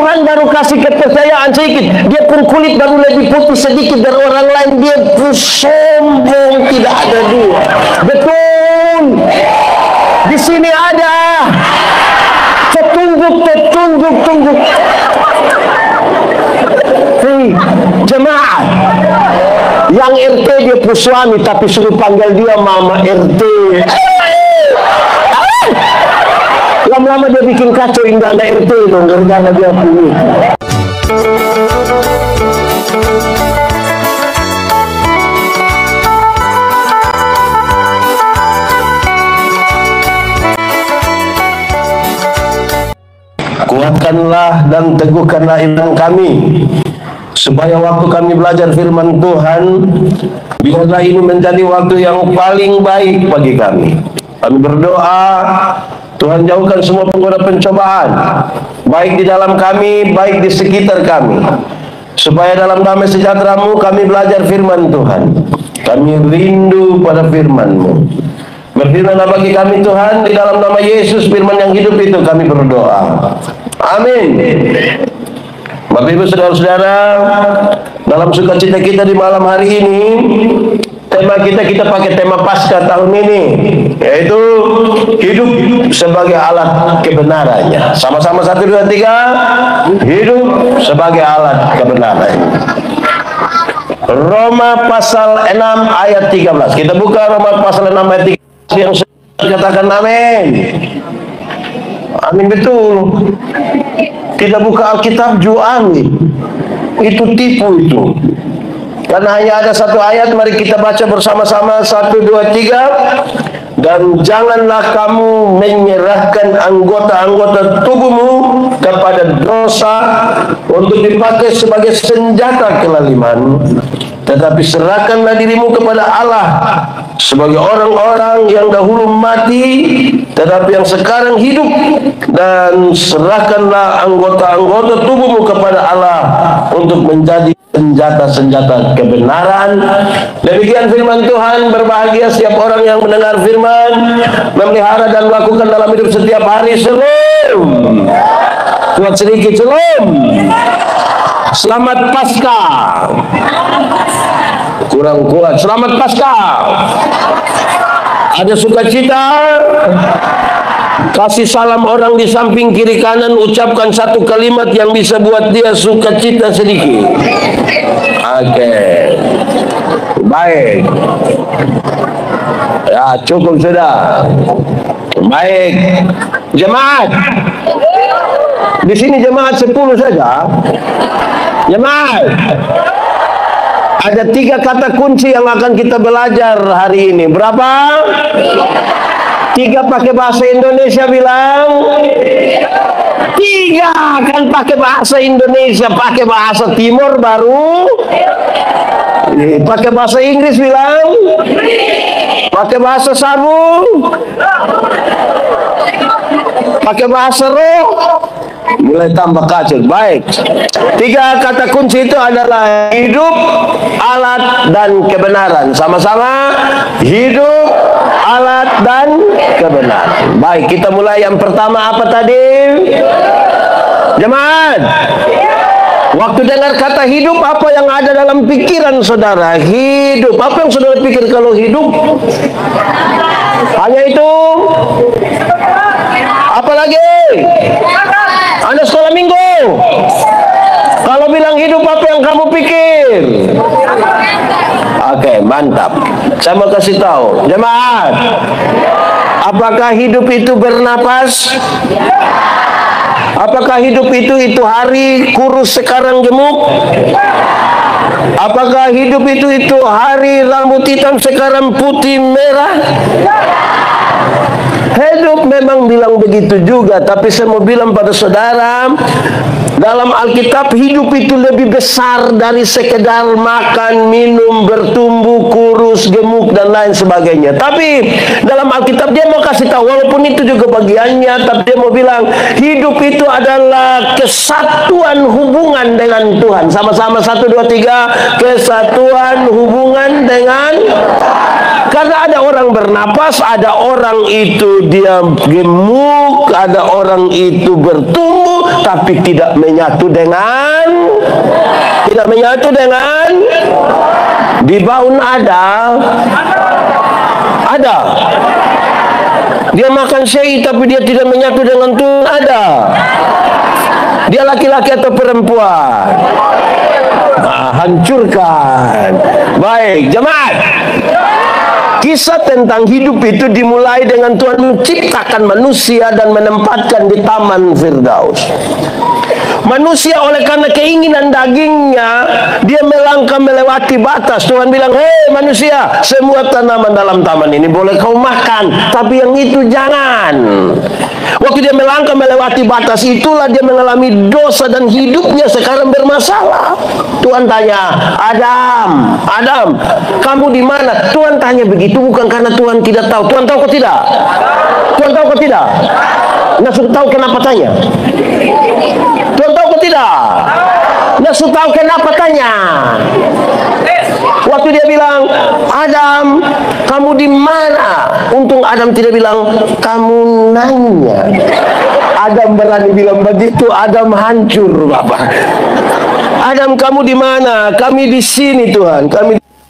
Tuhan baru kasih kepercayaan sedikit, dia pun kulit baru lebih putih sedikit dari orang lain, dia pun sombong, tidak ada dua. Betul. Di sini ada. Tunjuk. Hei, jemaah. Yang RT dia pun suami, tapi suruh panggil dia mama RT. Lama-lama dia bikin kacau, indah ada RT dong, gara-gara dia punya. Kuatkanlah dan teguhkanlah iman kami, supaya waktu kami belajar firman Tuhan, biarlah ini menjadi waktu yang paling baik bagi kami. Kami berdoa, Tuhan jauhkan semua penggoda pencobaan, baik di dalam kami, baik di sekitar kami, supaya dalam damai sejahtera-Mu kami belajar firman Tuhan. Kami rindu pada firman-Mu. Berfirmanlah bagi kami Tuhan, di dalam nama Yesus, firman yang hidup itu kami berdoa. Amin. Bapak Ibu saudara-saudara, dalam sukacita kita di malam hari ini, tema kita pakai tema Paskah tahun ini, yaitu hidup sebagai alat kebenarannya. Sama-sama 1, 2, 3. Hidup sebagai alat kebenarannya. Roma pasal 6 ayat 13. Kita buka Roma pasal 6 ayat 13. Yang katakan amin. Amin, betul. Kita buka Alkitab amin. Itu tipu itu. Karena hanya ada satu ayat, mari kita baca bersama-sama 1, 2, 3. Dan janganlah kamu menyerahkan anggota-anggota tubuhmu kepada dosa untuk dipakai sebagai senjata kelaliman, tetapi serahkanlah dirimu kepada Allah sebagai orang-orang yang dahulu mati, tetapi yang sekarang hidup, dan serahkanlah anggota-anggota tubuhmu kepada Allah untuk menjadi senjata-senjata kebenaran. Demikian firman Tuhan. Berbahagia setiap orang yang mendengar firman, memelihara dan melakukan dalam hidup setiap hari. Shalom. Kuat sedikit, shalom. Selamat Paskah. Kurang kuat. Selamat Paskah. Ada sukacita. Kasih salam orang di samping kiri kanan, ucapkan satu kalimat yang bisa buat dia sukacita sedikit. Oke. Baik. Ya, cukup sudah. Baik. Jemaat. Di sini jemaat 10 saja. Jemaat. Ada 3 kata kunci yang akan kita belajar hari ini. Berapa? 3 pakai bahasa Indonesia, bilang 3 kan pakai bahasa Indonesia, pakai bahasa Timur baru pakai bahasa Inggris, bilang pakai bahasa Sabu, pakai bahasa Roh, mulai tambah kacau. Baik, 3 kata kunci itu adalah hidup, alat, dan kebenaran. Sama-sama, hidup, alat, dan kebenaran. Baik, kita mulai. Yang pertama apa tadi? Jemaat, waktu dengar kata hidup, apa yang ada dalam pikiran saudara? Hidup. Apa yang saudara pikir kalau hidup? Hanya itu? Apa lagi? Anda sekolah minggu. Kalau bilang hidup, apa yang kamu pikir? Oke, mantap. Saya mau kasih tahu, jemaat, apakah hidup itu bernapas? Apakah hidup itu hari kurus sekarang gemuk? Apakah hidup itu hari rambut hitam sekarang putih merah? Hidup memang bilang begitu juga, tapi saya mau bilang pada saudara, dalam Alkitab hidup itu lebih besar dari sekedar makan, minum, bertumbuh, kurus, gemuk, dan lain sebagainya. Tapi dalam Alkitab dia mau kasih tahu, walaupun itu juga bagiannya, tapi dia mau bilang hidup itu adalah kesatuan hubungan dengan Tuhan. Sama-sama 1, 2, 3. Kesatuan hubungan dengan. Karena karena ada orang bernapas, ada orang itu dia gemuk, ada orang itu bertumbuh, tapi tidak menyatu dengan di Baun ada. Dia makan sei tapi dia tidak menyatu dengan Tuhan, ada. Dia laki-laki atau perempuan. Hancurkan. Baik, jemaat. Kisah tentang hidup itu dimulai dengan Tuhan menciptakan manusia dan menempatkan di Taman Firdaus. Manusia oleh karena keinginan dagingnya, dia melangkah melewati batas. Tuhan bilang, hei manusia, semua tanaman dalam taman ini boleh kau makan, tapi yang itu jangan. Waktu dia melangkah melewati batas, itulah dia mengalami dosa dan hidupnya sekarang bermasalah. Tuhan tanya, Adam, kamu di mana? Tuhan tanya begitu bukan karena Tuhan tidak tahu. Tuhan tahu kok tidak? Tuhan tahu kok tidak? Nah, sudah tahu kenapa tanya? Tuhan tahu kok tidak? Nah, sudah tahu kenapa tanya? Waktu dia bilang, Adam, kamu di mana? Untung Adam tidak bilang, kamu nanya. Adam berani bilang begitu, Adam hancur, Bapak. Adam, kamu di mana? Kami di sini, Tuhan.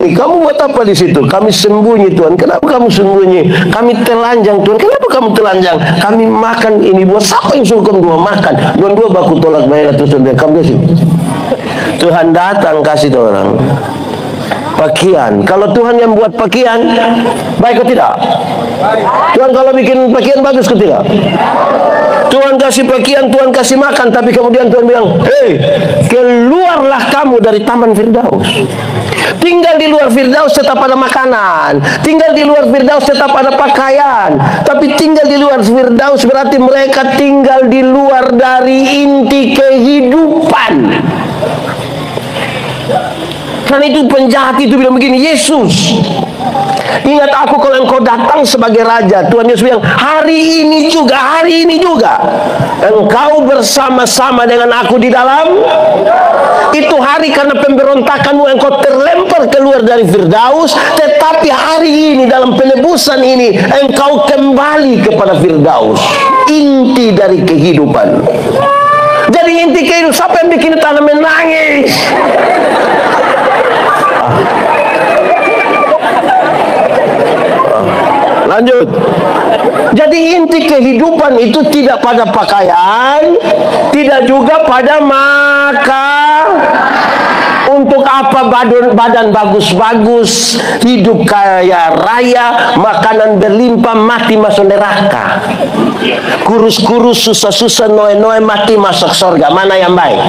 Kamu buat apa di situ? Kami sembunyi, Tuhan. Kenapa kamu sembunyi? Kami telanjang, Tuhan. Kenapa kamu telanjang? Kami makan ini buat siapa yang suruh kamu dua makan? Dua baku tolak bayar terus kamu di sini. Tuhan datang kasih orang pakaian. Kalau Tuhan yang buat pakaian, baik atau tidak? Tuhan kalau bikin pakaian bagus atau tidak? Tuhan kasih pakaian, Tuhan kasih makan, tapi kemudian Tuhan bilang, hei, keluarlah kamu dari Taman Firdaus. Tinggal di luar Firdaus tetap ada makanan, tinggal di luar Firdaus tetap ada pakaian, tapi tinggal di luar Firdaus berarti mereka tinggal di luar dari inti kehidupan. Karena itu penjahat itu bilang begini, Yesus, ingat aku kalau engkau datang sebagai raja. Tuhan Yesus bilang, hari ini juga engkau bersama-sama dengan aku di dalam itu hari, karena pemberontakanmu engkau terlempar keluar dari Firdaus, tetapi hari ini dalam penebusan ini engkau kembali kepada Firdaus, inti dari kehidupan. Jadi inti kehidupan, siapa yang bikin tanah menangis? Lanjut. Jadi inti kehidupan itu tidak pada pakaian, tidak juga pada makan. Untuk apa badan bagus-bagus, hidup kaya raya, makanan berlimpah, mati masuk neraka. Kurus-kurus, susah-susah, noe-noe, mati masuk surga. Mana yang baik?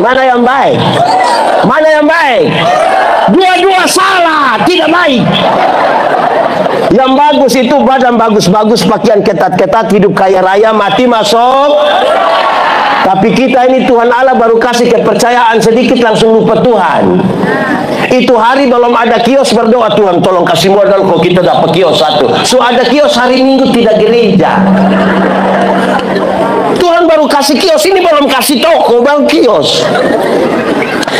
Mana yang baik? Mana yang baik? Dua-dua salah, tidak baik. Yang bagus itu badan bagus-bagus, pakaian ketat-ketat, hidup kaya raya, mati masuk. Tapi kita ini Tuhan Allah baru kasih kepercayaan sedikit langsung lupa Tuhan. Itu hari belum ada kios berdoa, Tuhan tolong kasih modal kok kita dapat kios satu. So ada kios hari Minggu tidak gereja. Tuhan baru kasih kios, ini belum kasih toko, baru kios.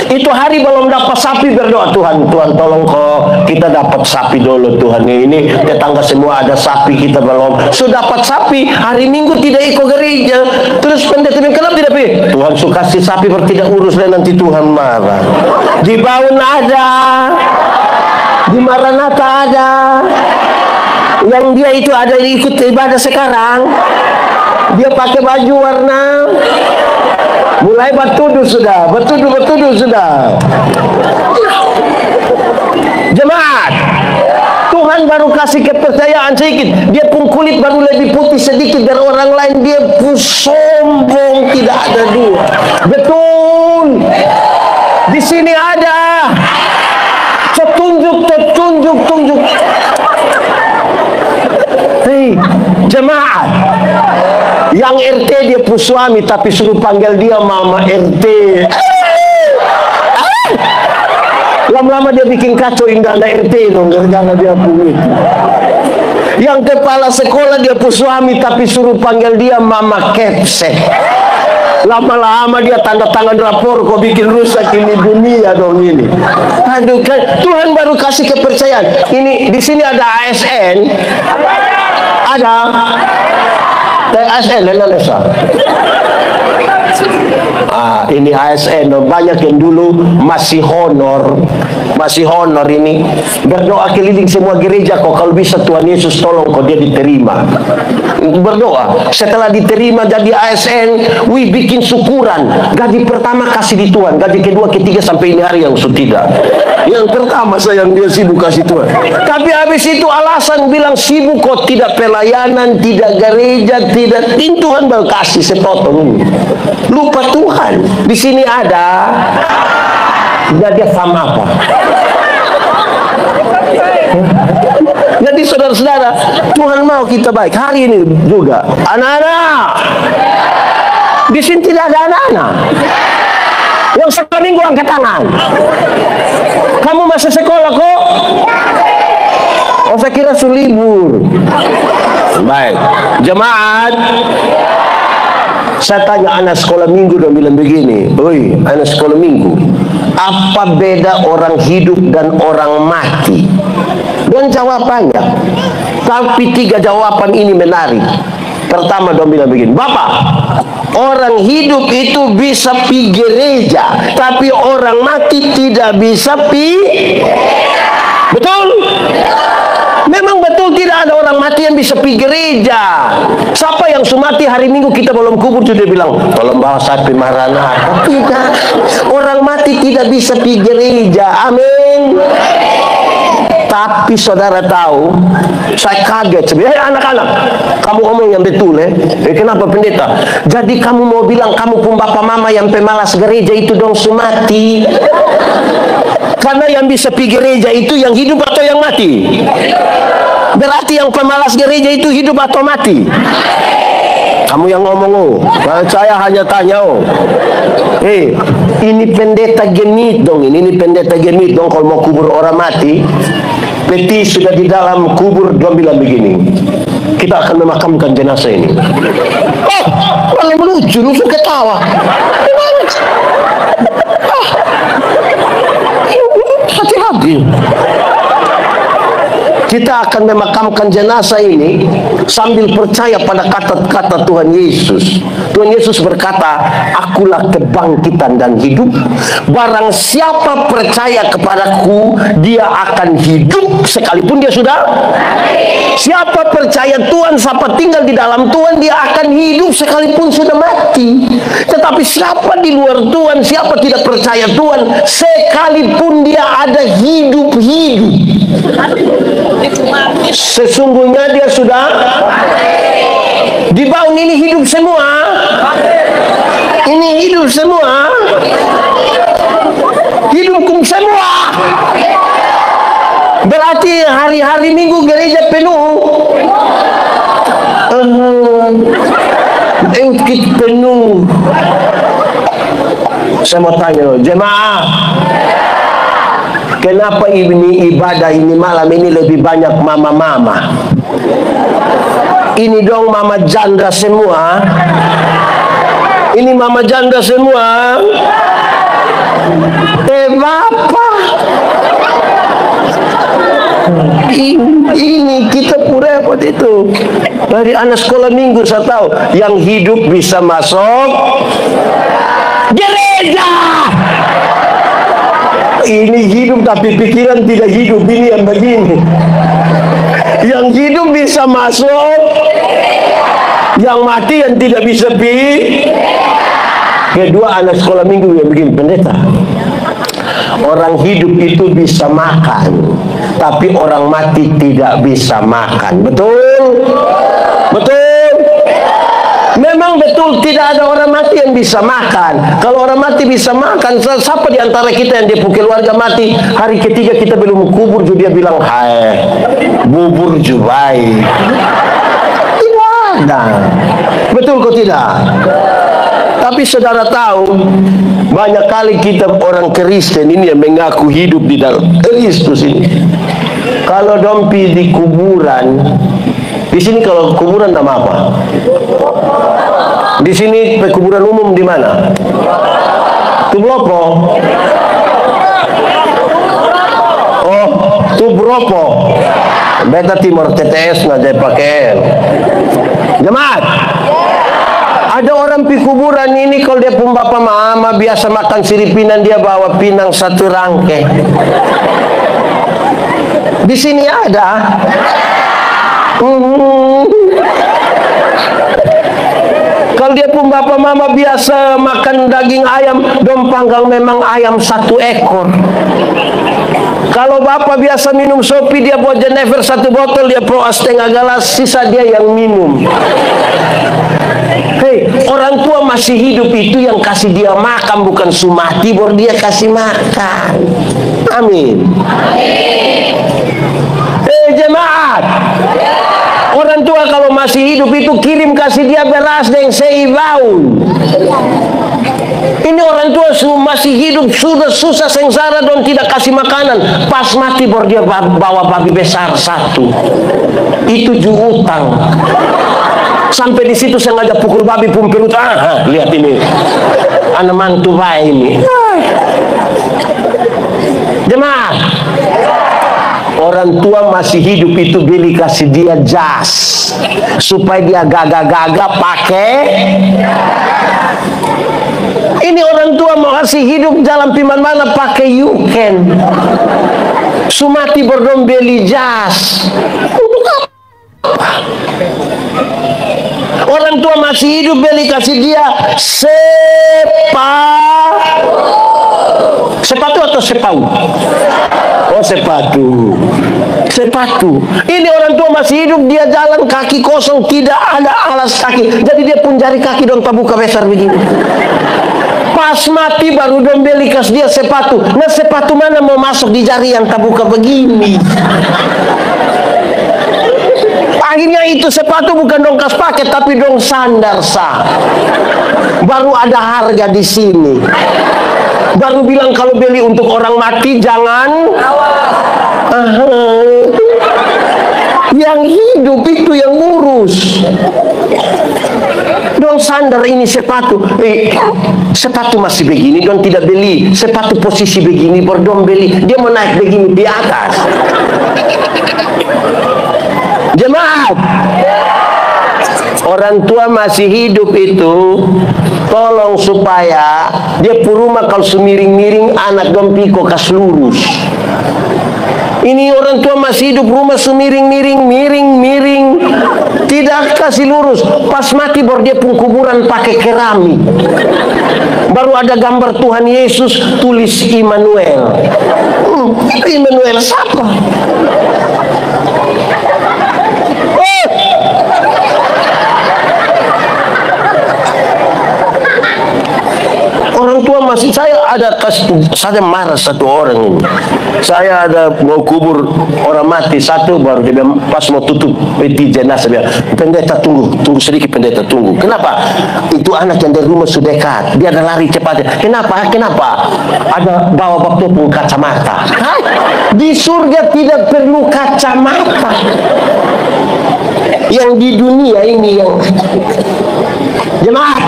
Itu hari belum dapat sapi berdoa, Tuhan tolong kok kita dapat sapi dulu Tuhan. Ini tetangga semua ada sapi, kita belum. Sudah dapat sapi, hari Minggu tidak ikut gereja. Terus pendeta bilang, kenapa tidak pilih? Tuhan suka kasih sapi bertidak urus dan nanti Tuhan marah. Di Baun ada, di Maranatha ada, yang dia itu ada ikut ibadah sekarang. Dia pakai baju warna, mulai bertuduh sudah. Jemaat, Tuhan baru kasih kepercayaan sedikit. Dia pun kulit baru lebih putih sedikit dari orang lain. Dia pun sombong, tidak ada dua. Betul. Di sini ada. Tunjuk. Hei, jemaat. Yang RT dia pun suami, tapi suruh panggil dia Mama RT. Lama-lama dia bikin kacau, indah ada RT dong, karena dia punya. Yang kepala sekolah dia pun suami, tapi suruh panggil dia Mama Kepsek. Lama-lama dia tanda tangan rapor, kok bikin rusak ini dunia dong ini. Aduh, kan Tuhan baru kasih kepercayaan. Ini di sini ada ASN, ada ASN, ini ASN, banyak yang dulu masih honor ini berdoa keliling semua gereja kok, kalau bisa Tuhan Yesus tolong kok dia diterima, berdoa. Setelah diterima jadi ASN, bikin syukuran, gaji pertama kasih di Tuhan, gaji kedua, ketiga, sampai ini hari yang tidak. Yang pertama sayang dia sibuk kasih Tuhan, tapi habis itu alasan bilang sibuk kok, tidak pelayanan, tidak gereja, tidak Tuhan baru kasih sepotong. Lupa Tuhan. Di sini ada, dia sama apa? Jadi saudara-saudara, Tuhan mau kita baik. Hari ini juga, anak-anak, di sini tidak ada anak-anak. Yang sekolah minggu angkat tangan. Kamu masih sekolah kok? Oh, saya kira libur. Baik, jemaat. Saya tanya anak sekolah minggu, dan bilang begini, oi, anak sekolah minggu, apa beda orang hidup dan orang mati? Dan jawabannya, tapi 3 jawaban ini menarik. Pertama, dong bilang begini, Bapak, orang hidup itu bisa pergi gereja, tapi orang mati tidak bisa pergi. Betul? Memang betul tidak ada orang mati yang bisa pergi gereja. Siapa yang sumati hari Minggu kita belum kubur sudah bilang, tolong bawa sapi Maranatha. Tidak, orang mati tidak bisa pergi gereja. Amin. Tapi saudara tahu, saya kaget sebenarnya. Anak-anak, kamu ngomong yang betul kenapa pendeta? Jadi kamu mau bilang kamu pun bapak mama yang pemalas gereja itu dong sumati? Karena yang bisa pergi gereja itu yang hidup atau yang mati? Berarti yang pemalas gereja itu hidup atau mati? Kamu yang ngomong, saya hanya tanya. Ini pendeta genit dong, ini pendeta genit dong. Kalau mau kubur orang mati, peti sudah di dalam kubur, dia bilang begini, kita akan memakamkan jenazah ini. Oh, paling lucu, lucu ketawa. Hati-hati. Kita akan memakamkan jenazah ini sambil percaya pada kata-kata Tuhan Yesus. Tuhan Yesus berkata, akulah kebangkitan dan hidup. Barang siapa percaya kepadaku, dia akan hidup sekalipun dia sudah. Siapa percaya Tuhan, siapa tinggal di dalam Tuhan, dia akan hidup sekalipun sudah mati. Tetapi siapa di luar Tuhan, siapa tidak percaya Tuhan, sekalipun dia ada hidup-hidup, sesungguhnya dia sudah dibangun. Ini hidup semua, ini hidup semua, hidupkum semua. Berarti hari-hari Minggu gereja penuh, penuh. Saya mau tanya jemaah, kenapa ini ibadah ini malam ini lebih banyak mama-mama? Ini dong mama janda semua. Ini mama janda semua. Bapak, ini kita repot itu. Dari anak sekolah minggu saya tahu, yang hidup bisa masuk gereja. Ini hidup tapi pikiran tidak hidup. Ini yang begini. Yang hidup bisa masuk, yang mati yang tidak bisa pergi. Kedua, anak sekolah minggu yang begini, pendeta, orang hidup itu bisa makan, tapi orang mati tidak bisa makan. Betul? Betul? Memang betul tidak ada orang mati yang bisa makan. Kalau orang mati bisa makan, siapa di antara kita yang dia keluarga mati, hari ketiga kita belum kubur, dia bilang, hai, bubur jubai. Tidak ada. Betul kok tidak? Tapi saudara tahu, banyak kali kita orang Kristen ini yang mengaku hidup di dalam Kristus ini, kalau dompi di kuburan, di sini kalau kuburan nama apa? Di sini kuburan umum di mana? Tublopo. Oh, Tubropo. Beta Timur TTS ngajai pakai. Jemaat. Ada orang pi kuburan ini kalau dia pun bapak mama biasa makan siripinan, dia bawa pinang satu rangke. Di sini ada. Kalau dia pun bapak mama biasa makan daging ayam, dong panggang memang ayam 1 ekor. Kalau bapak biasa minum sopi, dia buat Jenever 1 botol, dia proas setengah gelas, sisa dia yang minum. Hei, orang tua masih hidup itu yang kasih dia makan, bukan sumati baru dia kasih makan. Amin. Hei jemaat, orang tua kalau masih hidup itu kirim kasih dia beras dan seibaun. Ini orang tua masih hidup sudah susah sengsara dan tidak kasih makanan. Pas mati baru dia bawa babi besar 1. Itu juga utang. Sampai di situ saya ngajak pukul babi pun perut. Lihat ini, anak mantu baik ini. Jemaah, orang tua masih hidup itu beli kasih dia jas supaya dia gagah-gagah pakai. Ini orang tua mau kasih hidup jalan piman mana pakai yuken. Sumati berdom beli jas. Untuk apa? Orang tua masih hidup beli kasih dia sepatu atau sepau? Oh sepatu. Ini orang tua masih hidup, dia jalan kaki kosong, tidak ada alas kaki. Jadi dia pun jari kaki dong terbuka besar begini. Pas mati baru dong beli kas dia sepatu. Nah sepatu mana mau masuk di jari yang terbuka begini? Akhirnya itu sepatu bukan dong kas pakai, tapi dong sandar sah. Baru ada harga di sini. Baru bilang kalau beli untuk orang mati jangan. Yang hidup itu yang ngurus. Dong sandar ini sepatu. Sepatu masih begini dong tidak beli. Sepatu posisi begini baru dong beli. Dia mau naik begini di atas. Jemaat, orang tua masih hidup itu tolong supaya dia rumah kalau semiring-miring anak dong piko kas lurus. Ini orang tua masih hidup rumah semiring-miring, miring-miring, tidak kasih lurus. Pas mati baru dia pun kuburan pakai keramik. Baru ada gambar Tuhan Yesus tulis Immanuel. Immanuel siapa? Orang tua masih, saya marah satu orang ini. Saya ada mau kubur orang mati satu, baru dia pas mau tutup peti jenazah bilang, pendeta tunggu sedikit pendeta tunggu. Kenapa? Itu anak yang dari rumah sudah dekat, dia ada lari cepat. Kenapa? Ada bawa waktu pun kacamata. Di surga tidak perlu kacamata. Yang di dunia ini yang jemaat.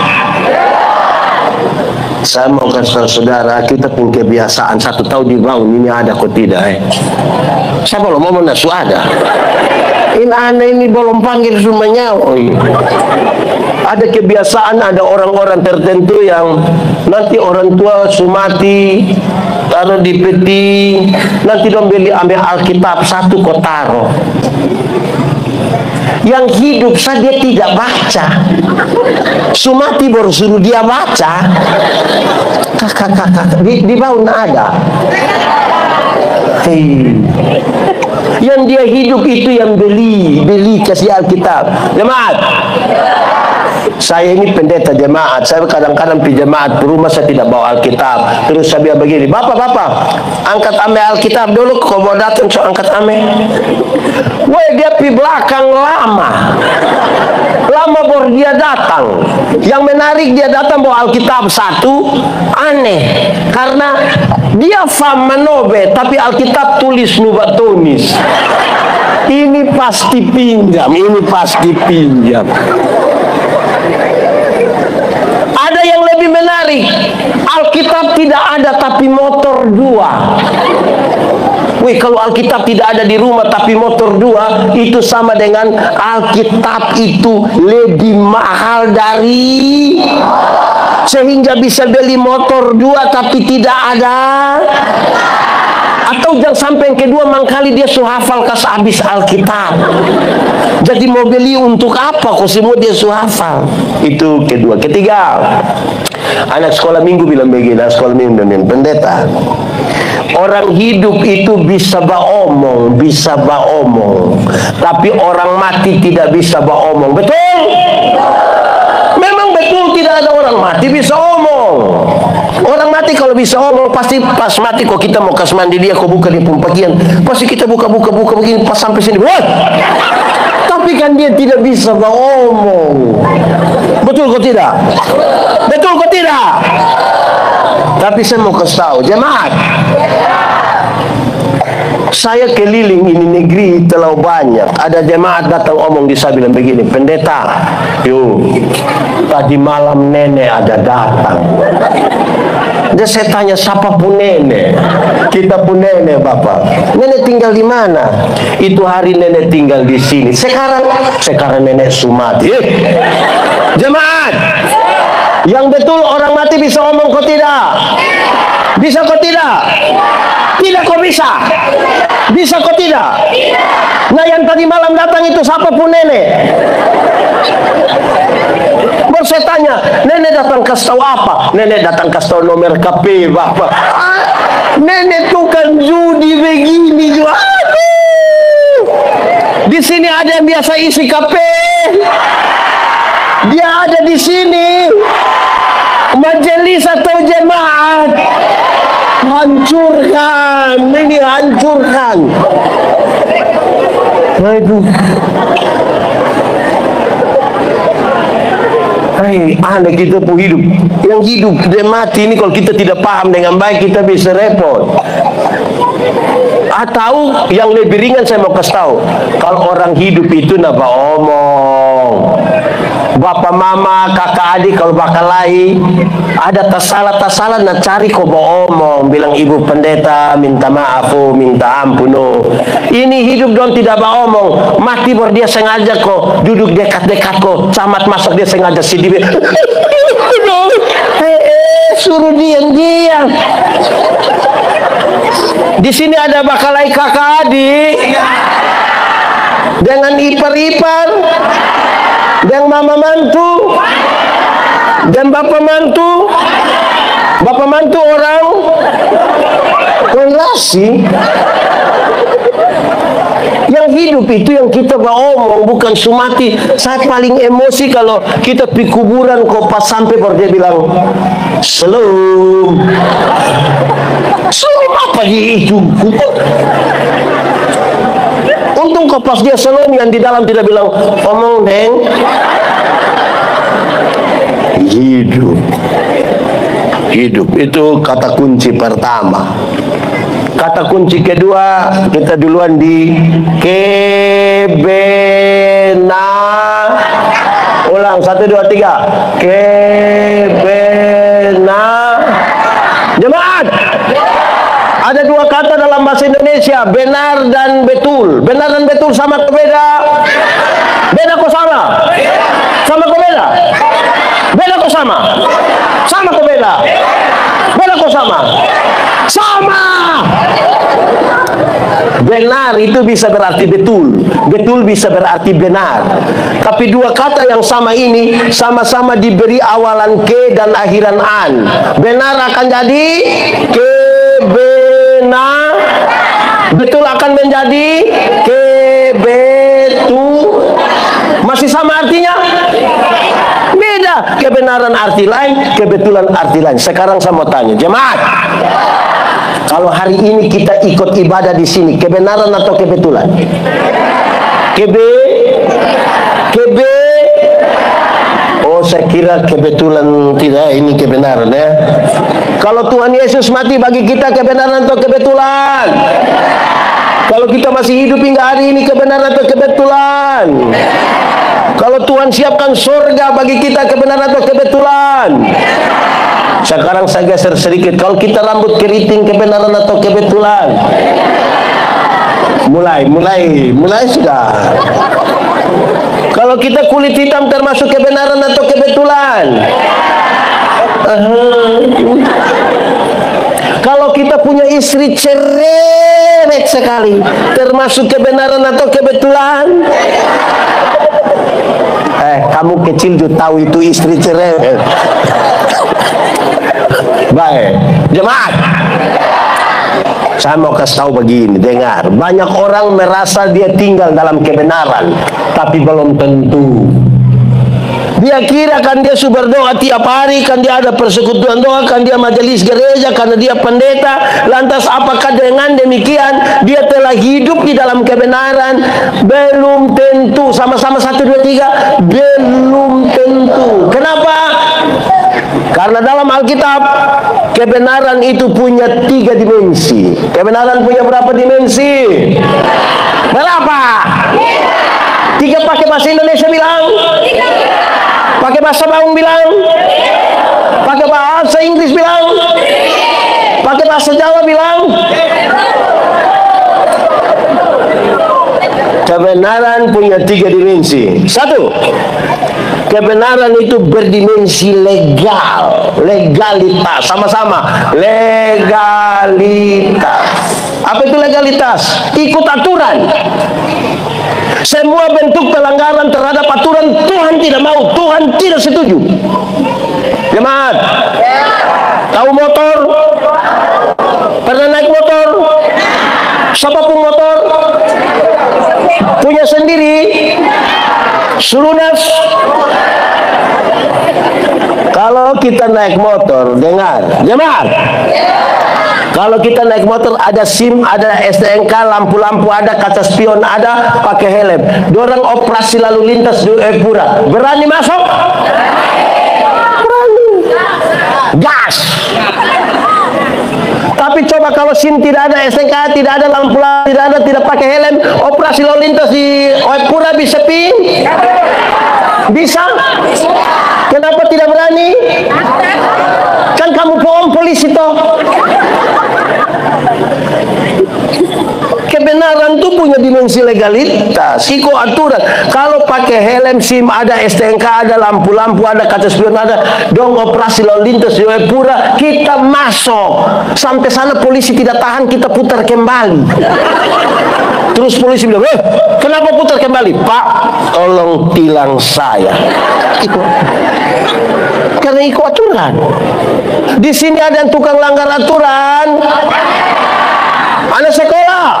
Saya mau kasih saudara, kita punya kebiasaan 1 tahun di bawah ini ada kok tidak. Saya belum mau menasu ada. Ini aneh ini belum panggil semuanya. Ada kebiasaan, ada orang-orang tertentu yang nanti orang tua sumati taruh di peti, nanti dong beli ambil Alkitab 1 kok taruh. Yang hidup saja tidak baca, sumati baru suruh dia baca. Kakak di bawah ada. Yang dia hidup itu yang beli kasih Alkitab. Jemaat, saya ini pendeta jemaat. Saya kadang-kadang pergi jemaat rumah saya tidak bawa Alkitab. Terus saya bilang begini, bapak angkat ame Alkitab dulu. Kau mau datang so angkat ame. Woi dia pi belakang lama baru dia datang. Yang menarik dia datang bawa Alkitab 1. Aneh karena dia fam manobe tapi Alkitab tulis nubat tunis. Ini pasti pinjam. Ada yang lebih menarik. Alkitab tidak ada tapi motor 2. Wih, kalau Alkitab tidak ada di rumah tapi motor 2, itu sama dengan Alkitab itu lebih mahal dari, sehingga bisa beli motor 2 tapi tidak ada. Atau jangan sampai yang kedua, mangkali dia hafal kas habis Alkitab. Jadi mau beli untuk apa? Kok semua dia hafal. Itu kedua. Ketiga, anak sekolah minggu bilang begini, anak sekolah minggu bilang, pendeta, orang hidup itu bisa beromong, tapi orang mati tidak bisa beromong. Betul? Memang betul, tidak ada orang mati bisa omong. Orang mati kalau bisa omong, pasti pas mati kok kita mau kasih mandi dia, kok buka dia pun pakaian, pasti kita buka begini, pas sampai sini, wah! Tapi kan dia tidak bisa beromong. Betul kok tidak? Betul kok tidak? Tapi saya mau kasih tahu, jemaat, saya keliling ini negeri terlalu banyak. Ada jemaat datang omong di saya bilang begini, pendeta, yuk, tadi malam nenek ada datang. Dan saya tanya, siapa pun nenek? Kita pun nenek, Bapak. Nenek tinggal di mana? Itu hari nenek tinggal di sini. Sekarang nenek sumati. Jemaat, yang betul orang mati bisa omong kok tidak? Bisa kok tidak? Tidak kok bisa? Bisa kok tidak? Nah, yang tadi malam datang itu siapa pun nenek? Baru saya tanya, nenek datang kasih tahu apa? Nenek datang kasih tahu nomor KP, Bapak. Nenek tukang judi begini juga. Di sini ada yang biasa isi KP. Dia ada di sini. Majelis atau jemaat, hancurkan, ini hancurkan. Aduh. Aneh kita pun hidup. Yang hidup dan mati ini kalau kita tidak paham dengan baik, kita bisa repot. Atau yang lebih ringan saya mau kasih tahu, kalau orang hidup itu napa omong. Bapak mama, kakak adik kalau bakal lain, ada tasalah nak cari kok omong, bilang ibu pendeta minta maaf, minta ampun. Ini hidup dong tidak omong, mati baru dia sengaja kok duduk dekat-dekat kok, camat masak dia sengaja sidip. Suruh diam-diam. Di sini ada bakalai kakak adik dengan ipar-ipar, dan mama mantu, dan bapak mantu orang relasi. Yang hidup itu yang kita beromong, bukan sumati. Saya paling emosi kalau kita pergi kuburan kok pas sampai baru dia bilang Shalom. Shalom apa itu? Untung kok pas dia shalom, yang di dalam tidak bilang omong deng. Hidup itu kata kunci pertama. Kata kunci kedua, kita duluan di kebena. Ulang, 1, 2, 3. Kebena. Jemaat, ada dua kata dalam bahasa Indonesia, benar dan betul. Benar dan betul sama atau beda? Beda kok sama? Sama kok beda? Beda kok sama? Sama kok beda? Beda kok sama? Sama. Benar itu bisa berarti betul, betul bisa berarti benar. Tapi dua kata yang sama ini sama-sama diberi awalan ke dan akhiran an. Benar akan jadi kebenar, betul akan menjadi kebetul. Masih sama artinya? Beda. Kebenaran arti lain, kebetulan arti lain. Sekarang saya mau tanya, jemaat, kalau hari ini kita ikut ibadah di sini, kebenaran atau kebetulan? Oh, saya kira kebetulan, tidak, ini kebenaran ya. Kalau Tuhan Yesus mati bagi kita, kebenaran atau kebetulan? Kalau kita masih hidup hingga hari ini, kebenaran atau kebetulan? Kalau Tuhan siapkan surga bagi kita, kebenaran atau kebetulan? Sekarang saya geser sedikit. Kalau kita rambut keriting, kebenaran atau kebetulan? Mulai sudah. Kalau kita kulit hitam termasuk kebenaran atau kebetulan? Kalau kita punya istri cerewet sekali, termasuk kebenaran atau kebetulan? Kamu kecil juga tahu itu istri cerewet. Baik, jemaat, saya mau kasih tahu begini, dengar. Banyak orang merasa dia tinggal dalam kebenaran, tapi belum tentu. Dia kira kan dia berdoa tiap hari, kan dia ada persekutuan doa, kan dia majelis gereja, karena dia pendeta. Lantas apakah dengan demikian dia telah hidup di dalam kebenaran? Belum tentu. Sama-sama 1, 2, 3. Belum tentu. Kenapa? Karena dalam Alkitab kebenaran itu punya 3 dimensi. Kebenaran punya berapa dimensi? Berapa? 3 pakai bahasa Indonesia bilang? Pakai bahasa Baung bilang? Pakai bahasa Inggris bilang? Pakai bahasa Jawa bilang? Kebenaran punya 3 dimensi. 1, kebenaran itu berdimensi legal, legalitas. Sama-sama, legalitas. Apa itu legalitas? Ikut aturan. Semua bentuk pelanggaran terhadap aturan Tuhan tidak mau, Tuhan tidak setuju. Jemaat, tahu motor? Pernah naik motor? Siapapun motor punya sendiri, lunas. Kalau kita naik motor, dengar, jemaat. Kalau kita naik motor ada SIM, ada STNK, lampu-lampu ada, kaca spion ada, pakai helm. Dorang operasi lalu lintas di Epura. Berani masuk? Berani. Gas. Tapi coba kalau SIM tidak ada, STNK tidak ada, lampu-lampu tidak ada, tidak pakai helm, operasi lalu lintas di Epura bisa pin? Bisa? Kenapa tidak berani? Kan kamu bohong polisi toh. Kebenaran itu punya dimensi legalitas, ikut aturan. Kalau pakai helm, SIM ada, STNK ada, lampu-lampu ada, kaca spion ada, dong operasi lalu lintas di Epura, kita masuk. Sampai sana polisi tidak tahan, kita putar kembali. Terus polisi bilang, kenapa putar kembali? Pak, tolong tilang saya. Ikut. Karena ikut aturan. Di sini ada yang tukang langgar aturan. Anak sekolah.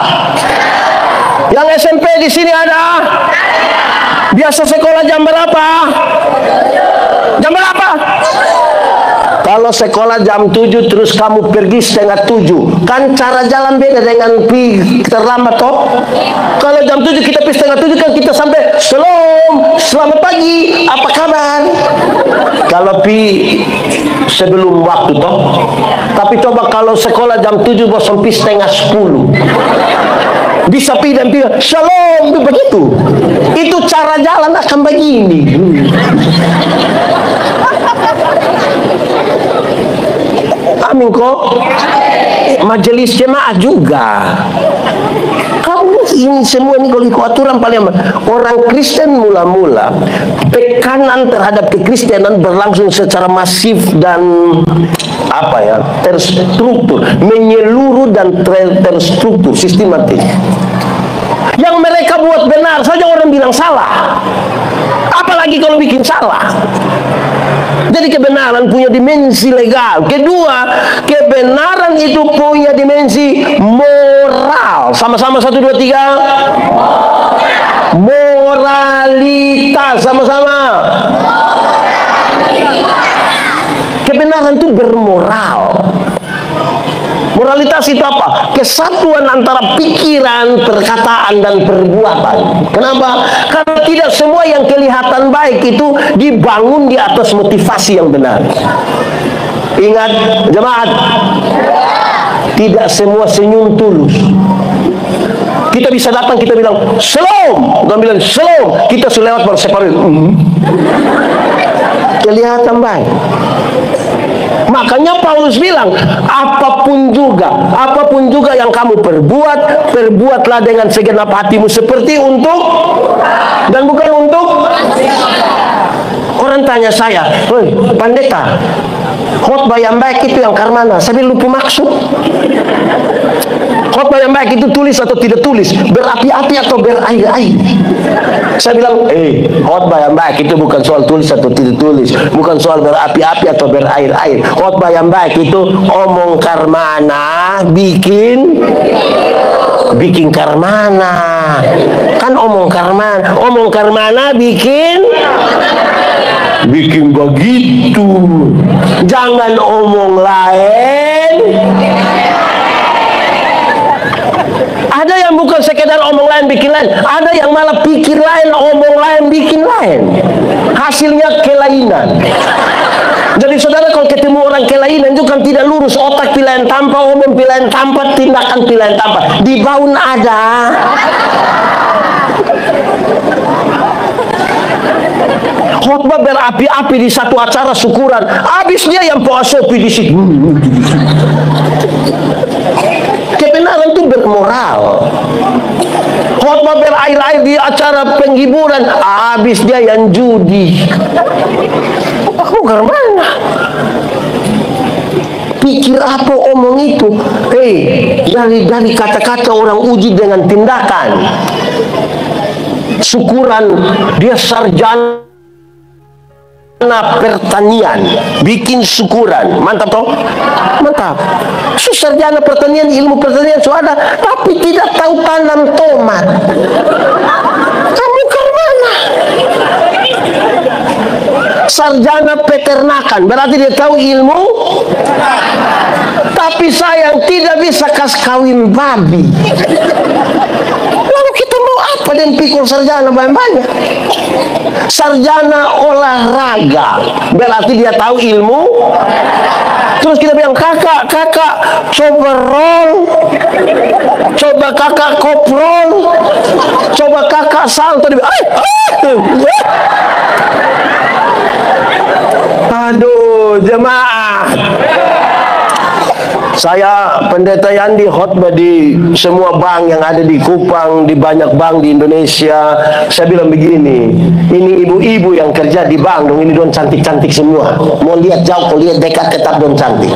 Yang SMP di sini ada. Biasa sekolah jam berapa? Jam berapa? Kalau sekolah jam 7 terus kamu pergi setengah 7, kan cara jalan beda dengan terlambat toh. Kalau jam 7 kita pergi setengah 7 kan kita sampai selamat pagi, apa kabar? Kalau sebelum waktu toh. Tapi coba kalau sekolah jam 7 bosan pergi setengah 10, bisa pergi dan pergi shalom, begitu. Itu cara jalan akan begini. Amin kok. Majelis jemaat juga. Kamu ini semua ini kalau ikut aturan paling orang Kristen mula-mula tekanan terhadap kekristenan berlangsung secara masif dan terstruktur, menyeluruh dan terstruktur, sistematis. Yang mereka buat benar saja orang bilang salah, apalagi kalau bikin salah. Jadi kebenaran punya dimensi legal. Kedua, kebenaran itu punya dimensi moral. Sama-sama 1, 2, 3. Moralitas. Sama-sama. Kebenaran itu bermoral. Moralitas itu apa? Kesatuan antara pikiran, perkataan, dan perbuatan. Kenapa? Karena tidak semua yang kelihatan baik itu dibangun di atas motivasi yang benar. Ingat, jemaat, tidak semua senyum tulus. Kita bisa datang, kita bilang shalom, dia bilang shalom, kita sudah lewat baru separuh. Kelihatan baik. Makanya Paulus bilang, apapun juga yang kamu perbuat, perbuatlah dengan segenap hatimu seperti untuk dan bukan untuk. Orang tanya saya, "Hoi, pendeta, khotbah yang baik itu yang karmana?" Saya lupa maksud. Khotbah yang baik itu tulis atau tidak tulis, berapi-api atau berair-air. Saya bilang, khotbah yang baik itu bukan soal tulis atau tidak tulis, bukan soal berapi-api atau berair-air. Khotbah yang baik itu omong karmana, bikin karmana. Kan omong karmana bikin begitu. Jangan omong lain. Ada yang bukan sekedar omong lain bikin lain, ada yang malah pikir lain, omong lain bikin lain. Hasilnya kelainan. Jadi saudara, kalau ketemu orang kelainan itu kan tidak lurus, otak pilihan tanpa, omong pilihan tanpa, tindakan pilihan tanpa. Di baun ada. Khotbah berapi-api di satu acara syukuran, habis dia yang poasopi di situ. Kebenaran itu bermoral. Khotbah berair-air di acara penghiburan, habis dia yang judi. Aku mana? Pikir apa omong itu? Dari kata-kata orang uji dengan tindakan. Syukuran, dia sarjana pertanian, bikin syukuran, mantap toh? Mantap. Sarjana pertanian, ilmu pertanian sudah, tapi tidak tahu tanam tomat. Kamu ke mana? Sarjana peternakan, berarti dia tahu ilmu, tapi sayang tidak bisa kas kawin babi. Lalu kita mau apa dan pikul sarjana banyak-banyak? Sarjana olahraga, berarti dia tahu ilmu. Terus kita bilang, kakak coba roll, coba kakak koprol, coba kakak salto. Aduh, jemaah. Saya pendeta Yandi khotbah di semua bank yang ada di Kupang, di banyak bank di Indonesia. Saya bilang begini, ini ibu-ibu yang kerja di bank dong, ini dong cantik-cantik semua. Mau lihat jauh, mau lihat dekat, tetap dong cantik.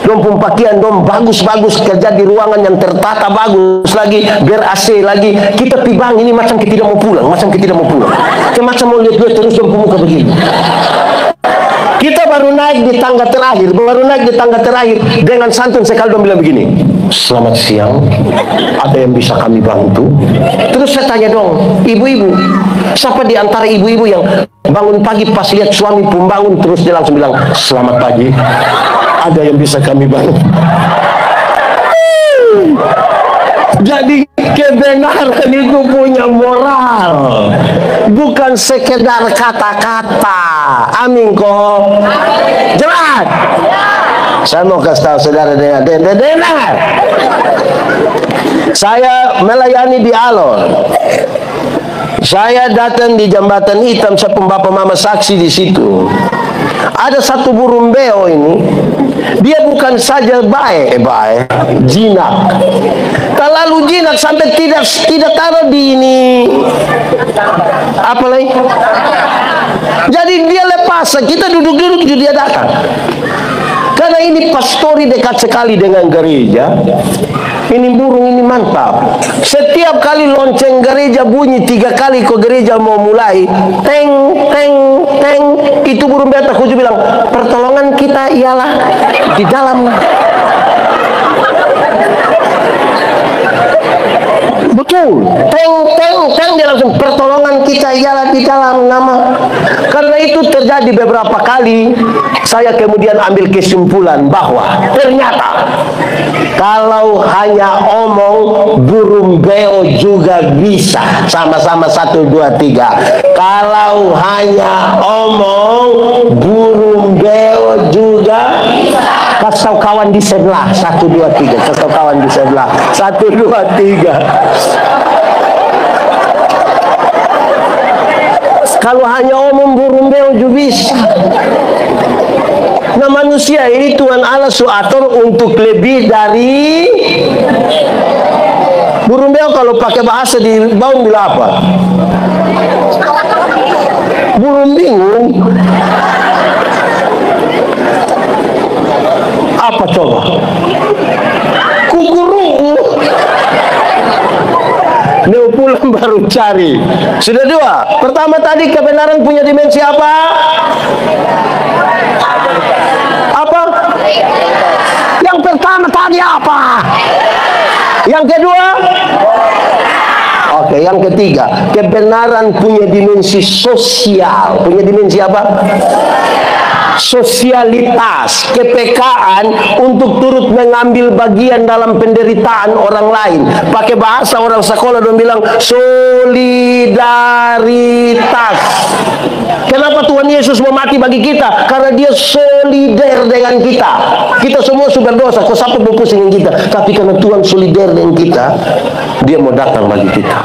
Dong pun pakaian dong bagus-bagus, kerja di ruangan yang tertata bagus lagi, ber-AC lagi. Kita di bank ini macam kita tidak mau pulang, macam mau lihat-lihat terus dong muka begini. Kita baru naik di tangga terakhir, dengan santun sekali dong bilang begini, selamat siang, ada yang bisa kami bantu? Terus saya tanya dong, ibu-ibu, siapa di antara ibu-ibu yang bangun pagi pas lihat suami pembangun, terus dia langsung bilang, selamat pagi, ada yang bisa kami bantu? Jadi kebenaran itu punya moral, bukan sekedar kata-kata. Amin kok. Jelas. Saya mau kasih tahu saudara dengar. Saya melayani di Alor. Saya datang di Jembatan Hitam, saya bapak mama saksi di situ. Ada satu burung beo ini, dia bukan saja baik, jinak. Terlalu jinak sampai tidak taruh di ini. Apa lagi? Jadi dia lepas, kita duduk-duduk dia datang. Karena ini pastori dekat sekali dengan gereja. Ini burung ini mantap. Setiap kali lonceng gereja bunyi 3 kali ke gereja mau mulai, teng teng teng, itu burung beta kuju bilang, pertolongan kita ialah di dalam. Betul, teng teng teng, dia langsung, pertolongan kita ialah di dalam nama. Karena itu terjadi beberapa kali. Saya kemudian ambil kesimpulan bahwa ternyata kalau hanya omong, burung beo juga bisa. Sama-sama 1, 2, 3. Kalau hanya omong, burung beo juga bisa. Kasih tahu kawan di sebelah. 1, 2, 3. Kasih tahu kawan di sebelah. 1, 2, 3. Kalau hanya omong burung beo juga bisa. Nah, manusia ini Tuhan Allah atur untuk lebih dari burung beo. Kalau pakai bahasa di Baun bilang apa? Burung bingung. Apa coba? Kuguru. Dia pulang baru cari. Sudah 2. Pertama tadi kebenaran punya dimensi apa? Apa? Yang pertama tadi apa? Yang kedua? Oke, yang ketiga, kebenaran punya dimensi sosial. Punya dimensi apa? Sosialitas, kepekaan untuk turut mengambil bagian dalam penderitaan orang lain. Pakai bahasa orang sekolah dong bilang solidaritas. Kenapa Tuhan Yesus mau mati bagi kita? Karena dia solider dengan kita. Kita semua super dosa, kok sampai berpusing kita. Tapi karena Tuhan solider dengan kita, dia mau datang bagi kita.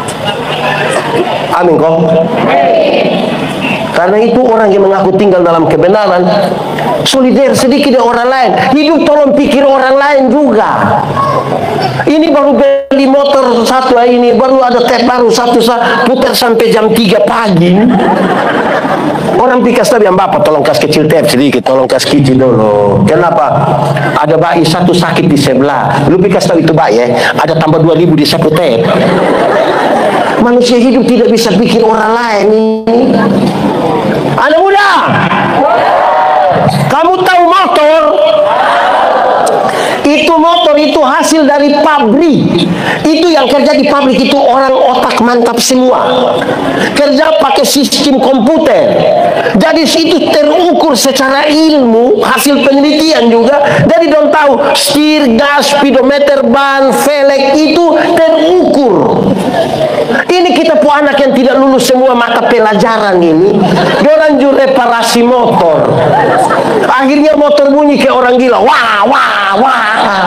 Amin kok. Karena itu orang yang mengaku tinggal dalam kebenaran solider sedikit dengan orang lain. Hidup tolong pikir orang lain juga. Ini baru beli motor satu ini, baru ada tap baru satu putar sampai jam 3 pagi. Orang pikas tapi yang bapak tolong kasih kecil tap sedikit, tolong kasih kecil dulu. Kenapa? Ada bayi satu sakit di sebelah. Lu pikas tahu itu bayi ya? Ada tambah 2.000 di satu tap. Manusia hidup tidak bisa pikir orang lain ini. Anak muda, kamu tahu motor? Itu motor itu hasil dari pabrik. Itu yang kerja di pabrik itu orang otak mantap semua. Kerja pakai sistem komputer. Jadi itu terukur secara ilmu, hasil penelitian juga. Jadi dong tahu setir, gas, speedometer, ban, velg itu terukur. Ini kita pun anak yang tidak lulus semua mata pelajaran ini. Dorang juga reparasi motor. Akhirnya motor bunyi kayak orang gila. Wah, wah, wah.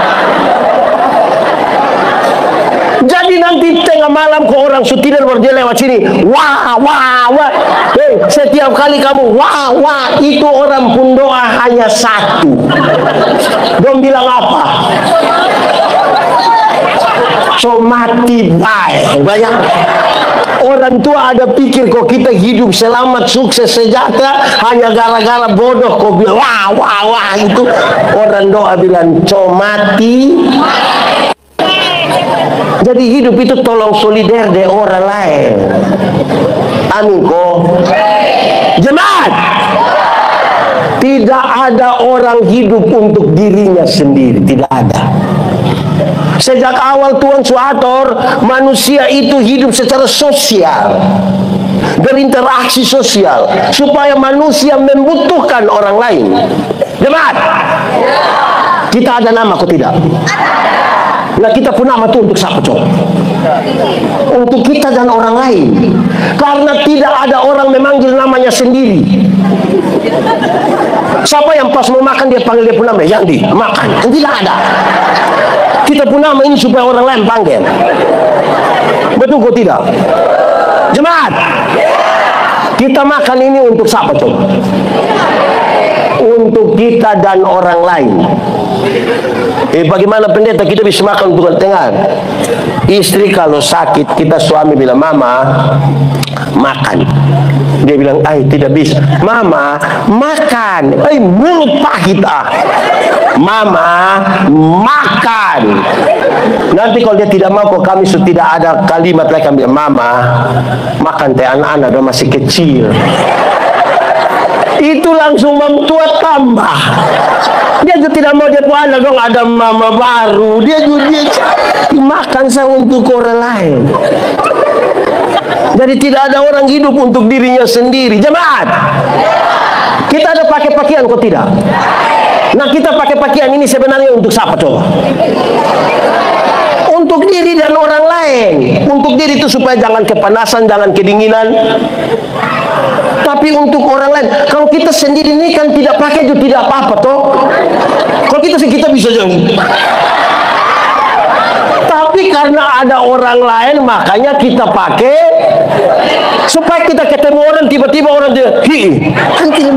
Jadi nanti tengah malam ke orang sutiran baru dia lewat sini. Wah, wah, wah. Setiap kali kamu wah, wah, itu orang pun doa hanya satu. Dong bilang apa? So mati baik. Banyak orang tua ada pikir kok kita hidup selamat, sukses, sejahtera hanya gara-gara bodoh. Kok bilang wah, wah, wah itu. Orang doa bilang so mati. Jadi hidup itu tolong solider de orang lain. Amin kok. Jemaat, tidak ada orang hidup untuk dirinya sendiri. Tidak ada. Sejak awal Tuhan suator manusia itu hidup secara sosial, berinteraksi sosial, supaya manusia membutuhkan orang lain. Jemaat, kita ada nama kok tidak? Nah kita pun nama itu untuk siapa coba? Untuk kita dan orang lain. Karena tidak ada orang memanggil namanya sendiri. Siapa yang pas mau makan dia panggil dia pun nama, yang di makan. Tidak ada. Kita pun nama ini supaya orang lain panggil. Betul kok tidak? Jemaat, kita makan ini untuk siapa coba? Untuk kita dan orang lain. Bagaimana pendeta kita bisa makan untuk tengah? Istri kalau sakit, kita suami bilang, mama makan. Dia bilang, tidak bisa. Mama makan. Mulut pahit Mama makan. Nanti kalau dia tidak mau, kok kami sudah tidak ada kalimat lagi, kami bilang, mama makan teh, anak-anak udah masih kecil. Itu langsung membuat tambah. Dia juga tidak mau dia puasa dong, ada mama baru. Dia juga makan saya untuk orang lain. Jadi tidak ada orang hidup untuk dirinya sendiri. Jemaat, kita ada pakai pakaian kok tidak? Nah kita pakai pakaian ini sebenarnya untuk siapa coba? Untuk diri dan orang lain. Untuk diri itu supaya jangan kepanasan, jangan kedinginan. Tapi untuk orang lain, kalau kita sendiri ini kan tidak pakai juga tidak apa-apa toh. Kalau kita kita sih kita bisa jauh. Tapi karena ada orang lain, makanya kita pakai supaya kita ketemu orang, tiba-tiba orang dia kan tidak.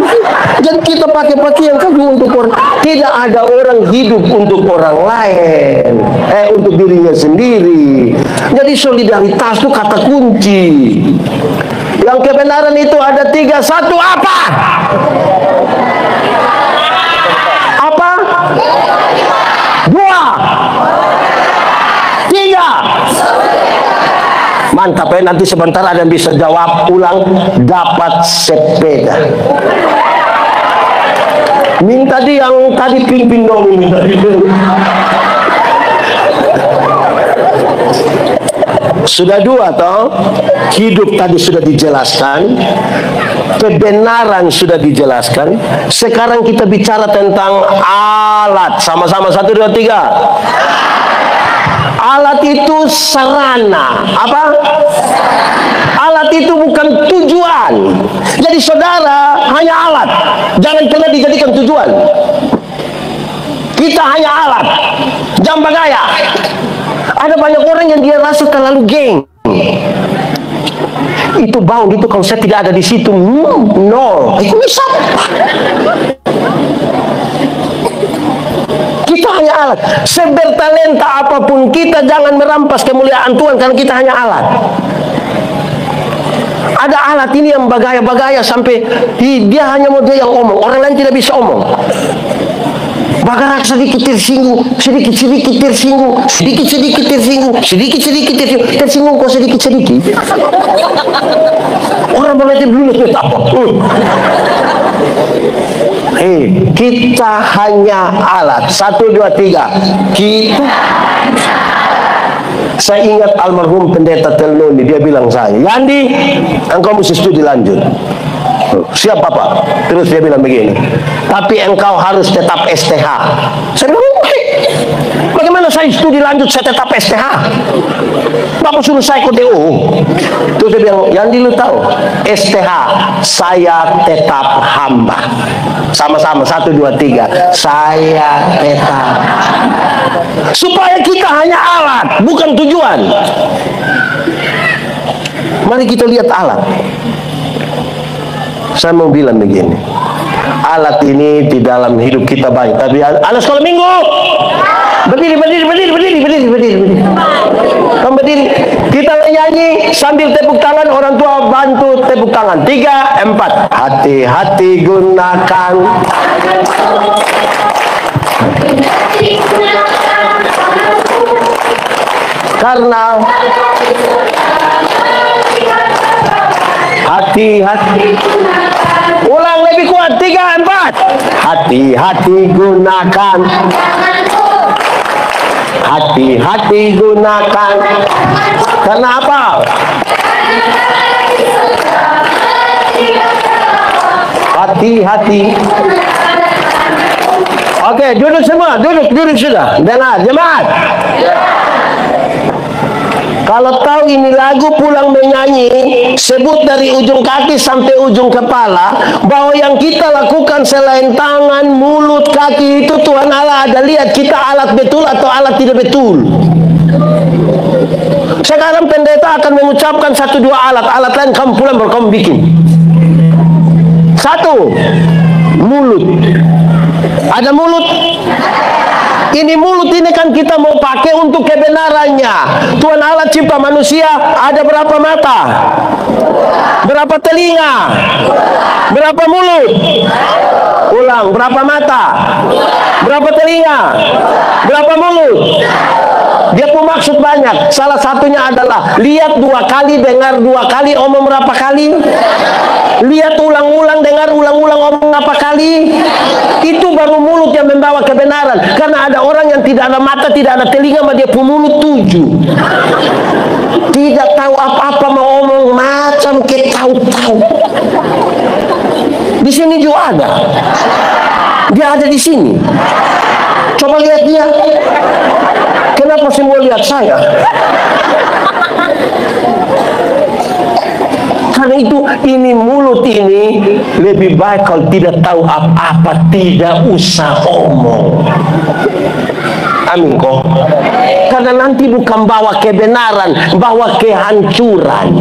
Jadi kita pakai pakaian kagum untuk orang. Tidak ada orang hidup untuk orang lain, untuk dirinya sendiri. Jadi solidaritas itu kata kunci. Yang kebenaran itu ada 3. 1 apa? Apa? 2. 3. Mantap ya, nanti sebentar ada yang bisa jawab ulang, dapat sepeda. Minta dia yang tadi pimpin dong, minta dia. Sudah 2 toh, hidup tadi sudah dijelaskan, kebenaran sudah dijelaskan. Sekarang kita bicara tentang alat. Sama-sama 1, 2, 3. Alat itu sarana. Apa? Alat itu bukan tujuan. Jadi saudara hanya alat. Jangan pernah dijadikan tujuan. Kita hanya alat. Jangan bagaya. Ada banyak orang yang dia rasa terlalu geng. Itu bau itu kalau saya tidak ada di situ, nol. Itu bisa. Kita hanya alat. Sebertalenta apapun kita, jangan merampas kemuliaan Tuhan karena kita hanya alat. Ada alat ini yang bagaya-bagaya sampai dia hanya mau dia yang omong, orang lain tidak bisa omong. Bagarak sedikit tersinggung, sedikit-sedikit tersinggung, sedikit-sedikit tersinggung, sedikit-sedikit tersinggung, kok sedikit-sedikit. Orang boleh dulu kita apa? Kita hanya alat. 1, 2, 3. Kita. Saya ingat almarhum pendeta Telnoni, dia bilang saya, Yandi, engkau mesti studi lanjut. Siap Bapak. Terus dia bilang begini, tapi engkau harus tetap STH. Saya bilang, bagaimana saya studi lanjut saya tetap STH? Bapak suruh saya ikut DU. Terus dia bilang, Yandi lu tahu, STH saya tetap hamba. Sama-sama 1, 2, 3. Saya tetap. Supaya kita hanya alat, bukan tujuan. Mari kita lihat alat. Saya mau bilang begini, alat ini di dalam hidup kita baik, tapi anak sekolah minggu berdiri. Kamu berdiri, kita nyanyi sambil tepuk tangan, orang tua bantu tepuk tangan. 3, 4. Hati-hati gunakan. Karena hati-hati. Ulang lebih kuat. 3, 4. Hati-hati gunakan. Hati-hati gunakan. Karena apa? Hati-hati. Oke, duduk semua. Duduk sudah. Dengar, jemaat. Kalau tahu ini lagu pulang menyanyi, sebut dari ujung kaki sampai ujung kepala, bahwa yang kita lakukan selain tangan, mulut, kaki itu Tuhan Allah ada lihat kita alat betul atau alat tidak betul. Sekarang pendeta akan mengucapkan 1, 2 alat. Alat lain kamu pulang baru kamu bikin. 1, mulut. Ada mulut. Ini mulut ini kan kita mau pakai untuk kebenarannya. Tuhan Allah cipta manusia ada berapa mata? Berapa telinga? Berapa mulut? Ulang, berapa mata? Berapa telinga? Berapa mulut? Dia pun maksud banyak. Salah satunya adalah lihat 2 kali, dengar 2 kali, omong berapa kali? Lihat ulang-ulang, dengar ulang-ulang, omong berapa kali? Itu baru mulut yang membawa kebenaran. Karena ada orang yang tidak ada mata, tidak ada telinga, maka dia pun mulut 7. Tidak tahu apa-apa, mau omong macam ketahu-tahu. Di sini juga ada. Dia ada di sini. Coba lihat dia. Kenapa semua lihat saya? Karena itu ini mulut ini lebih baik kalau tidak tahu apa-apa, tidak usah omong. Amin kok. Karena nanti bukan bawa kebenaran, bawa kehancuran.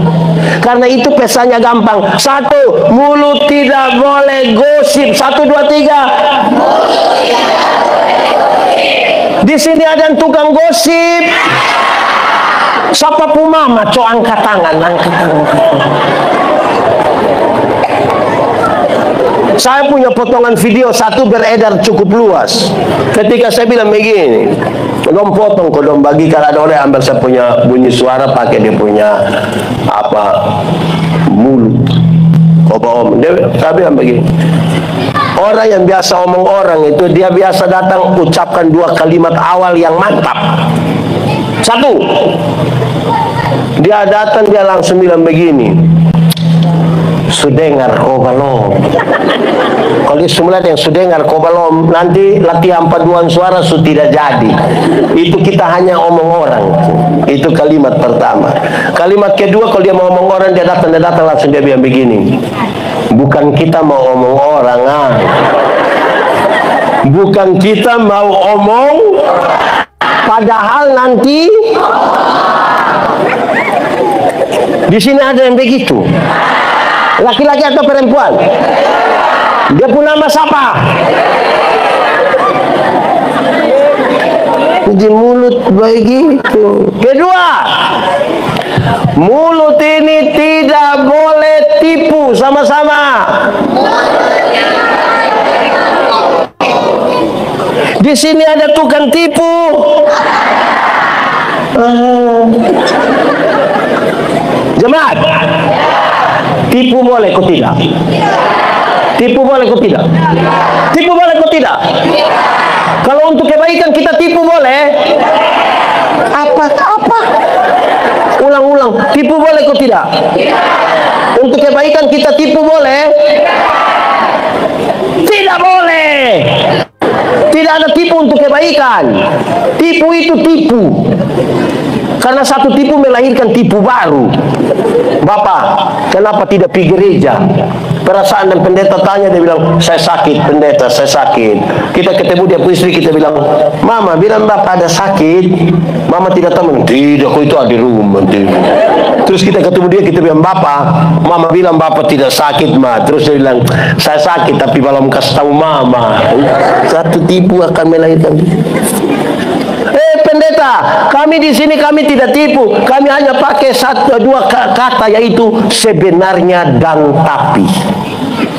Karena itu pesannya gampang. 1, mulut tidak boleh gosip. 1, 2, 3. Di sini ada yang tukang gosip. Siapa pumama? Angkat tangan, angkat tangan. Saya punya potongan video satu beredar cukup luas. Ketika saya bilang begini, dong potong, dong bagi, kalau ada orang ambil saya punya bunyi suara pakai dia punya mulut. Om, saya bilang begini. Orang yang biasa omong orang itu, dia biasa datang ucapkan 2 kalimat awal yang mantap. 1, dia datang, dia langsung bilang begini, sudengar kau balom. Kalau dia semula yang sudengar kau balom, nanti latihan paduan suara tidak jadi. Itu kita hanya omong orang. Itu kalimat pertama. Kalimat kedua, kalau dia mau omong orang, dia datang langsung dia bilang begini, bukan kita mau omong orang, bukan kita mau omong, padahal nanti di sini ada yang begitu. Laki-laki atau perempuan? Dia pun nama siapa? Di mulut begitu. Kedua, mulut ini tidak boleh tipu. Sama-sama. Di sini ada tukang tipu. Jemaat, tipu boleh kok tidak? Tipu boleh kok tidak? Tipu boleh kok tidak? Kalau untuk kebaikan kita tipu boleh? Apa? Ulang-ulang, tipu boleh kok tidak? Untuk kebaikan kita tipu boleh? Tidak boleh. Tidak ada tipu untuk kebaikan. Tipu itu tipu. Karena satu tipu melahirkan tipu baru. Bapak, kenapa tidak pergi gereja? Perasaan dan pendeta tanya, dia bilang, saya sakit pendeta, saya sakit. Kita ketemu dia istri, kita bilang, mama bilang bapak ada sakit. Mama tidak tahu, tidak, kok itu ada rumah. Terus kita ketemu dia, kita bilang, bapak, mama bilang bapak tidak sakit, ma. Terus dia bilang, saya sakit tapi belum kasih tahu mama. Satu tipu akan melahirkan. Pendeta, kami di sini kami tidak tipu, kami hanya pakai 1-2 kata, yaitu sebenarnya dan tapi.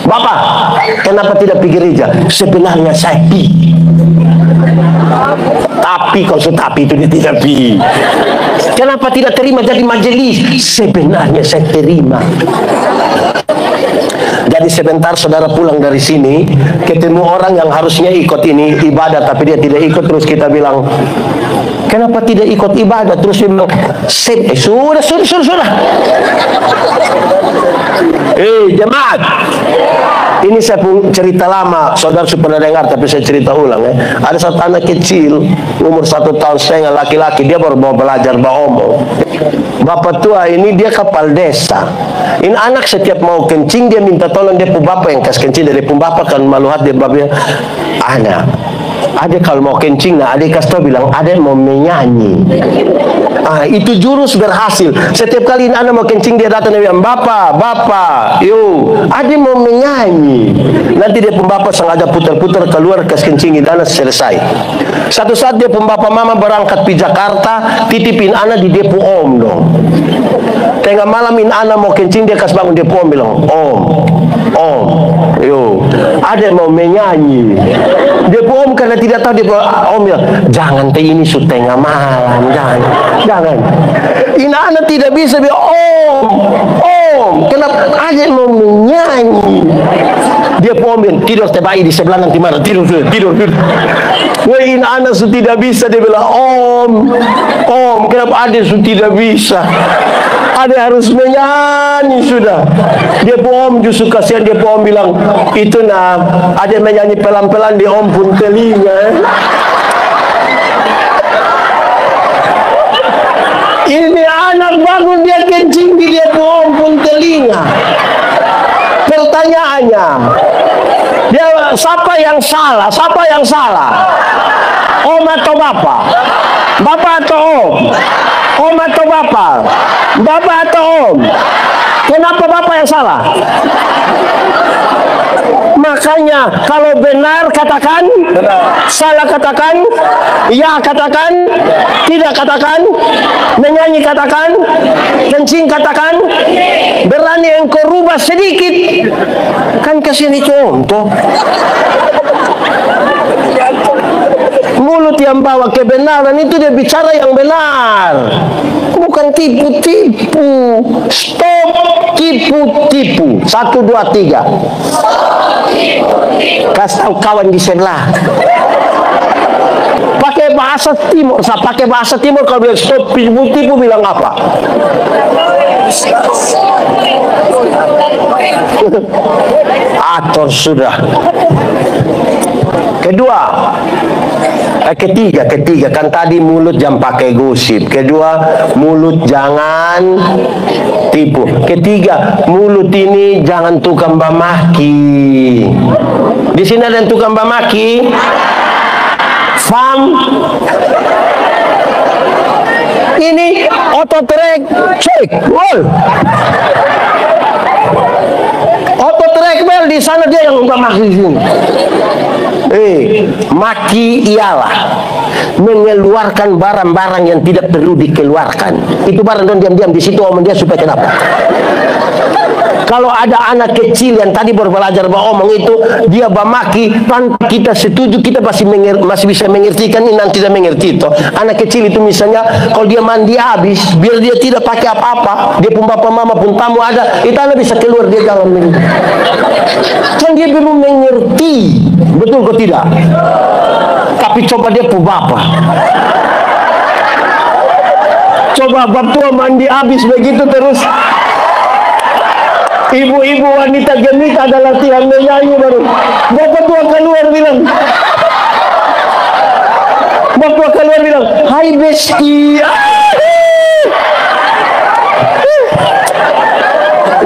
Bapak, kenapa tidak pergi gereja? Sebenarnya saya pergi. Tapi kalau tapi itu dia tidak pergi. Kenapa tidak terima jadi majelis? Sebenarnya saya terima. Jadi sebentar saudara pulang dari sini, ketemu orang yang harusnya ikut ini ibadah, tapi dia tidak ikut, terus kita bilang, kenapa tidak ikut ibadah? Terus dia bilang, sudah. Jemaat, ini saya pun cerita lama, saudara sudah pernah dengar, tapi saya cerita ulang ya. Ada satu anak kecil, umur 1,5 tahun, laki-laki, dia baru mau belajar omong. Bapak tua ini dia kepala desa. Ini anak setiap mau kencing dia minta tolong dia pun bapak yang kasih kencing, dari pun bapak kan maluhat dia bapaknya. Anak, adik kalau mau kencing, nah adik kasih tau bilang, adik mau menyanyi. Itu jurus berhasil. Setiap kali anak mau kencing dia datang dia bilang, bapak, adik mau menyanyi. Nanti dia pun bapak sengaja putar-putar keluar kasih kencingin anak, selesai. Satu saat dia pun bapak mama berangkat di Jakarta, titipin anak di depo om dong. Tengah malam anak mau kencing, dia kasih bangun depo om, bilang, om, ada mau menyanyi. Depo om karena tidak tahu, depo om bilang, jangan ini sudah tengah malam, jangan. Ini anak tidak bisa bilang, om, kenapa ada mau menyanyi? Dia pun tidur terbaik di sebelah nanti mana, tidur. Ini anak sudah tidak bisa, dia bilang, om, kenapa ada sudah tidak bisa? Ada harus menyanyi sudah. Dia pun om justru kasihan, dia pun om bilang, itu ada menyanyi pelan-pelan di om pun telinga. Ini anak bangun dia kencing di dia pun om pun telinga. Pertanyaannya, dia siapa yang salah? Om atau bapak? Bapak atau om? Om atau bapak? Bapak atau om? Kenapa bapak yang salah? Makanya kalau benar katakan, salah katakan, ya katakan, tidak katakan, menyanyi katakan, kencing katakan, berani engkau rubah sedikit, kan kasih contoh. Mulut yang bawa kebenaran itu dia bicara yang benar, bukan tipu-tipu. Stop tipu-tipu. 1, 2, 3. Kasih tahu kawan di sebelah. Pakai bahasa timur. Saya pakai bahasa timur, kalau bilang stop tipu-tipu bilang apa? Atur sudah. Ketiga kan tadi mulut jangan pakai gosip. Kedua, mulut jangan tipu. Ketiga, mulut ini jangan tukang bamaki. Di sini ada yang tukang bamaki. Fam. Ini auto track cek. Wol. Auto track bel di sana dia yang bamaki di sini. Maki ialah mengeluarkan barang-barang yang tidak perlu dikeluarkan. Itu barang don diam-diam di situ omong dia supaya kenapa? Kalau ada anak kecil yang tadi baru belajar omong itu, dia bamaki, tanpa kita setuju, kita masih bisa mengertikan, ini nanti tidak mengerti itu. Anak kecil itu misalnya, kalau dia mandi habis, biar dia tidak pakai apa-apa, dia pun bapak mama pun tamu ada, itu anak bisa keluar dia dalam ini. Kan dia belum mengerti, betul kok tidak? Tapi coba dia pun bapak. Coba bapak tua mandi habis begitu terus. Ibu-ibu wanita gemit ada latihan menyanyi baru. Bapak tua keluar bilang. Bapak tua keluar bilang, hai besti.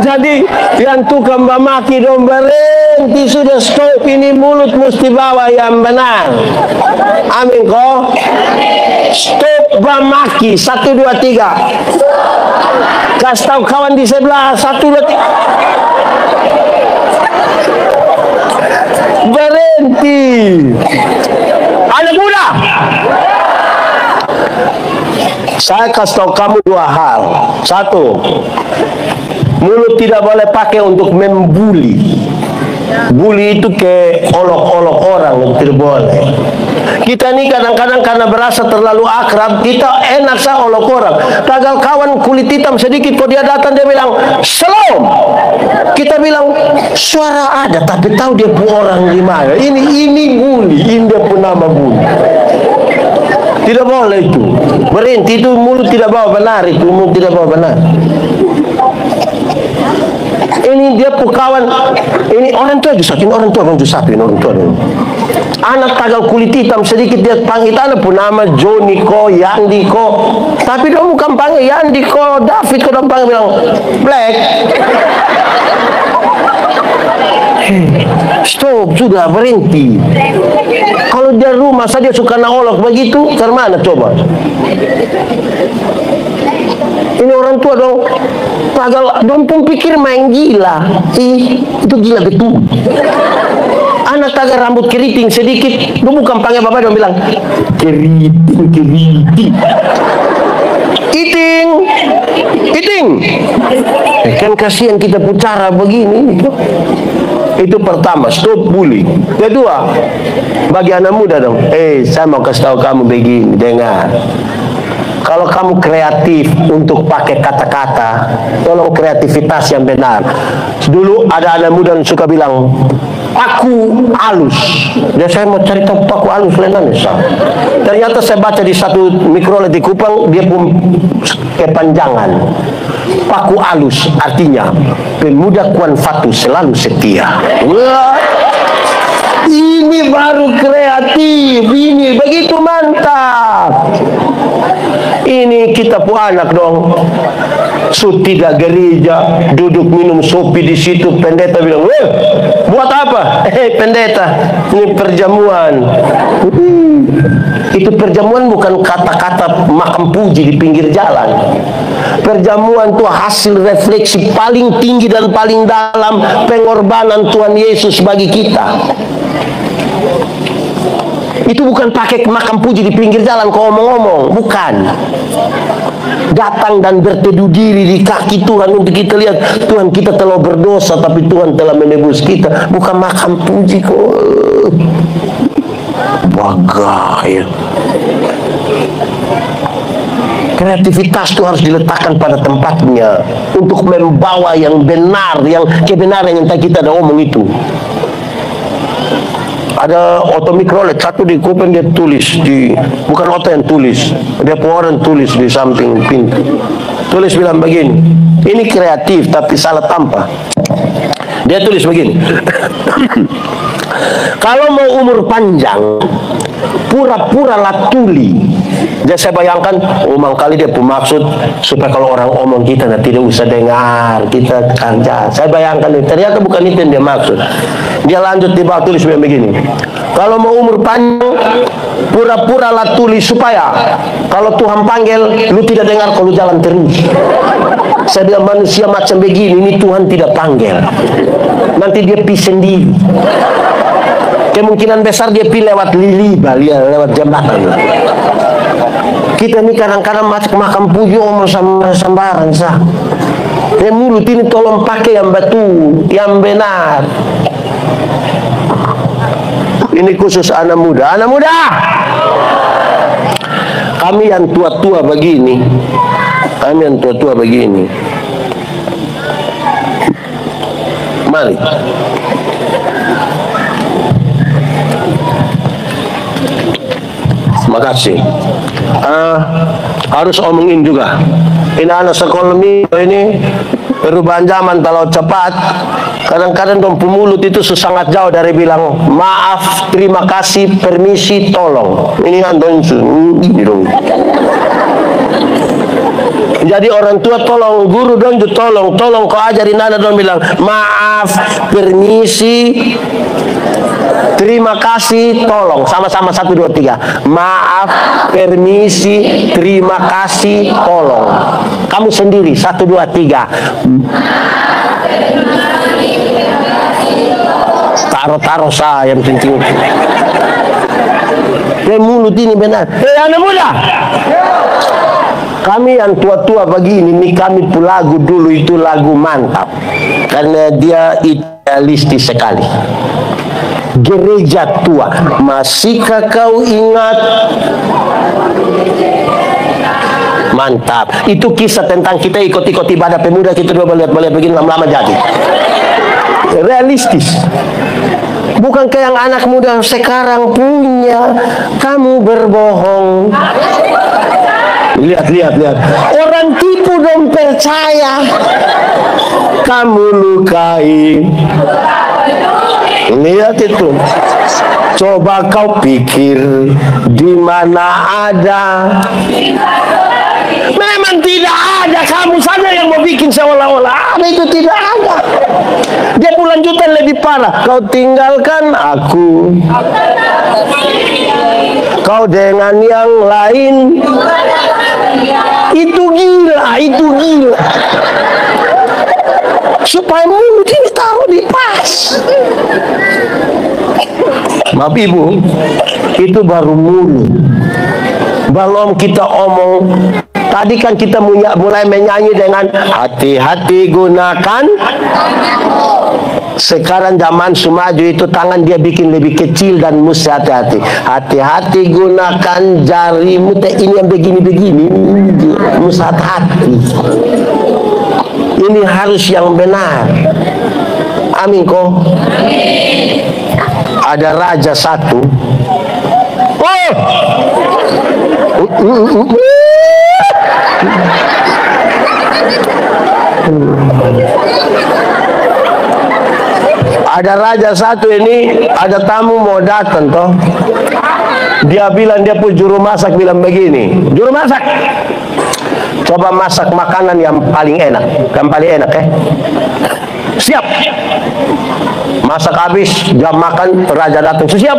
Jadi yang tukang bamaki dong berhenti sudah, stop. Ini mulut mesti bawa yang benar. Amin kok. Stop bamaki. 1, 2, 3. Kasih tahu kawan di sebelah. 1, 2, 3. Berhenti. Anak muda, saya kasih tahu kamu 2 hal. 1, mulut tidak boleh pakai untuk membuli. Bully itu ke olok-olok orang, tidak boleh. Kita ini kadang-kadang karena berasa terlalu akrab, kita enak sah olok orang. Tagal kawan kulit hitam sedikit, kalau dia datang dia bilang salam, kita bilang suara ada, tapi tahu dia bu orang di mana. Ini bully, ini dia pun nama bully. Tidak boleh itu. Berhenti itu, mulut tidak bawa benar itu, mulut tidak bawa benar. Ini dia kawan, ini orang tua juga, ini orang tua sapi, orang tua. Anak tagal kulit hitam sedikit dia panggil anak pun nama Joni ko, Yandi ko, tapi dia bukan panggil Yandi ko, David ko, dia panggil bilang Black. Stop, sudah berhenti. Kalau dia rumah saja suka naolok begitu, ke mana coba? Ini orang tua dong, tagal dong pun pikir main gila. Itu gila betul. Anak tagal rambut keriting sedikit, dong bukan panggil bapak, dong bilang keriting. Iting. Kan kasihan kita pucara begini. Itu pertama, stop bully. Kedua, bagi anak muda dong, saya mau kasih tahu kamu begini, dengar. Kalau kamu kreatif untuk pakai kata-kata, tolong kreativitas yang benar. Dulu ada anak muda yang suka bilang paku halus. Dan saya mau cari tahu paku halus lenan. Ternyata saya baca di satu mikrolet di Kupang, dia pun kepanjangan. Paku halus artinya pemuda Kuanfatu selalu setia. Wah, ini baru kreatif, ini begitu mantap. Ini kita pun anak dong. Tidak gereja, duduk minum kopi di situ, pendeta bilang, buat apa? Pendeta, ini perjamuan. Itu perjamuan bukan kata-kata makam puji di pinggir jalan. Perjamuan itu hasil refleksi paling tinggi dan paling dalam pengorbanan Tuhan Yesus bagi kita. Itu bukan pakai makam puji di pinggir jalan kau ngomong-ngomong, bukan. Datang dan berteduh diri di kaki Tuhan untuk kita lihat, Tuhan kita telah berdosa tapi Tuhan telah menebus kita. Bukan makam puji kok. Bagai. Kreativitas itu harus diletakkan pada tempatnya untuk membawa yang benar, yang kebenaran yang kita ada omong itu. Ada Otto Mikrolet, satu di kuping dia tulis di, bukan Otto yang tulis, dia orang tulis di samping pintu. Tulis bilang begini, ini kreatif tapi salah tanpa. Dia tulis begini. Kalau mau umur panjang, pura-pura lah tuli. Jadi saya bayangkan, kali dia bermaksud supaya kalau orang omong kita tidak usah dengar, kita kerja. Saya bayangkan, ternyata bukan itu yang dia maksud. Dia lanjut di bawah tulis begini. Kalau mau umur panjang, pura-pura lah tulis supaya kalau Tuhan panggil, lu tidak dengar kalau jalan terus. Saya bilang manusia macam begini, ini Tuhan tidak panggil. Nanti dia pergi sendiri. Kemungkinan besar dia pergi lewat liliba, lewat jembatan. Kita ini kadang-kadang masuk makam puji omong sembarangan sah. Mulut ini tolong pakai yang betul, yang benar. Ini khusus anak muda. Anak muda, kami yang tua-tua begini, mari terima kasih. Harus omongin juga. Ini anak sekolah ini perubahan zaman terlalu cepat. Kadang-kadang dong pemulut itu sangat jauh dari bilang maaf, terima kasih, permisi, tolong. Ini kan dong. Jadi orang tua tolong, guru dong tolong kau ajarin anak dong bilang maaf, permisi, terima kasih, tolong. Sama-sama 1, 2, 3. Maaf, permisi, terima kasih, tolong. Kamu sendiri 1, 2, 3. Taruh saya yang penting. Mulut ini benar. Anak muda, kami yang tua-tua begini, ini kami pun lagu dulu itu lagu mantap karena dia idealistis sekali. Gereja tua, masihkah kau ingat? Mantap. Itu kisah tentang kita ikut-ikut ibadah pemuda, kita coba lihat begini lama-lama jadi realistis. Bukan kayak yang anak muda sekarang punya, kamu berbohong. Lihat. Orang tipu dong percaya, kamu lukai. Lihat itu. Coba kau pikir di mana ada. Memang tidak ada, kamu saja yang mau bikin seolah-olah ada, itu tidak ada. Dia lanjutan lebih parah. Kau tinggalkan aku, kau dengan yang lain. Itu gila. Supaya mulut ini taruh di pas. Maaf ibu, itu baru mulut. Belum kita omong. Tadi kan kita mulai menyanyi dengan hati-hati gunakan. Sekarang zaman semaju itu tangan dia bikin lebih kecil dan mesti hati-hati. Hati-hati gunakan jarimu. Ini yang begini-begini. Mesti hati-hati. Ini harus yang benar. Amin kok. Ada raja satu. Ada raja satu ini, ada tamu mau datang toh. Dia bilang, dia pun juru masak bilang begini, juru masak, coba masak makanan yang paling enak, siap. Masak habis, jam makan, raja datang, siap.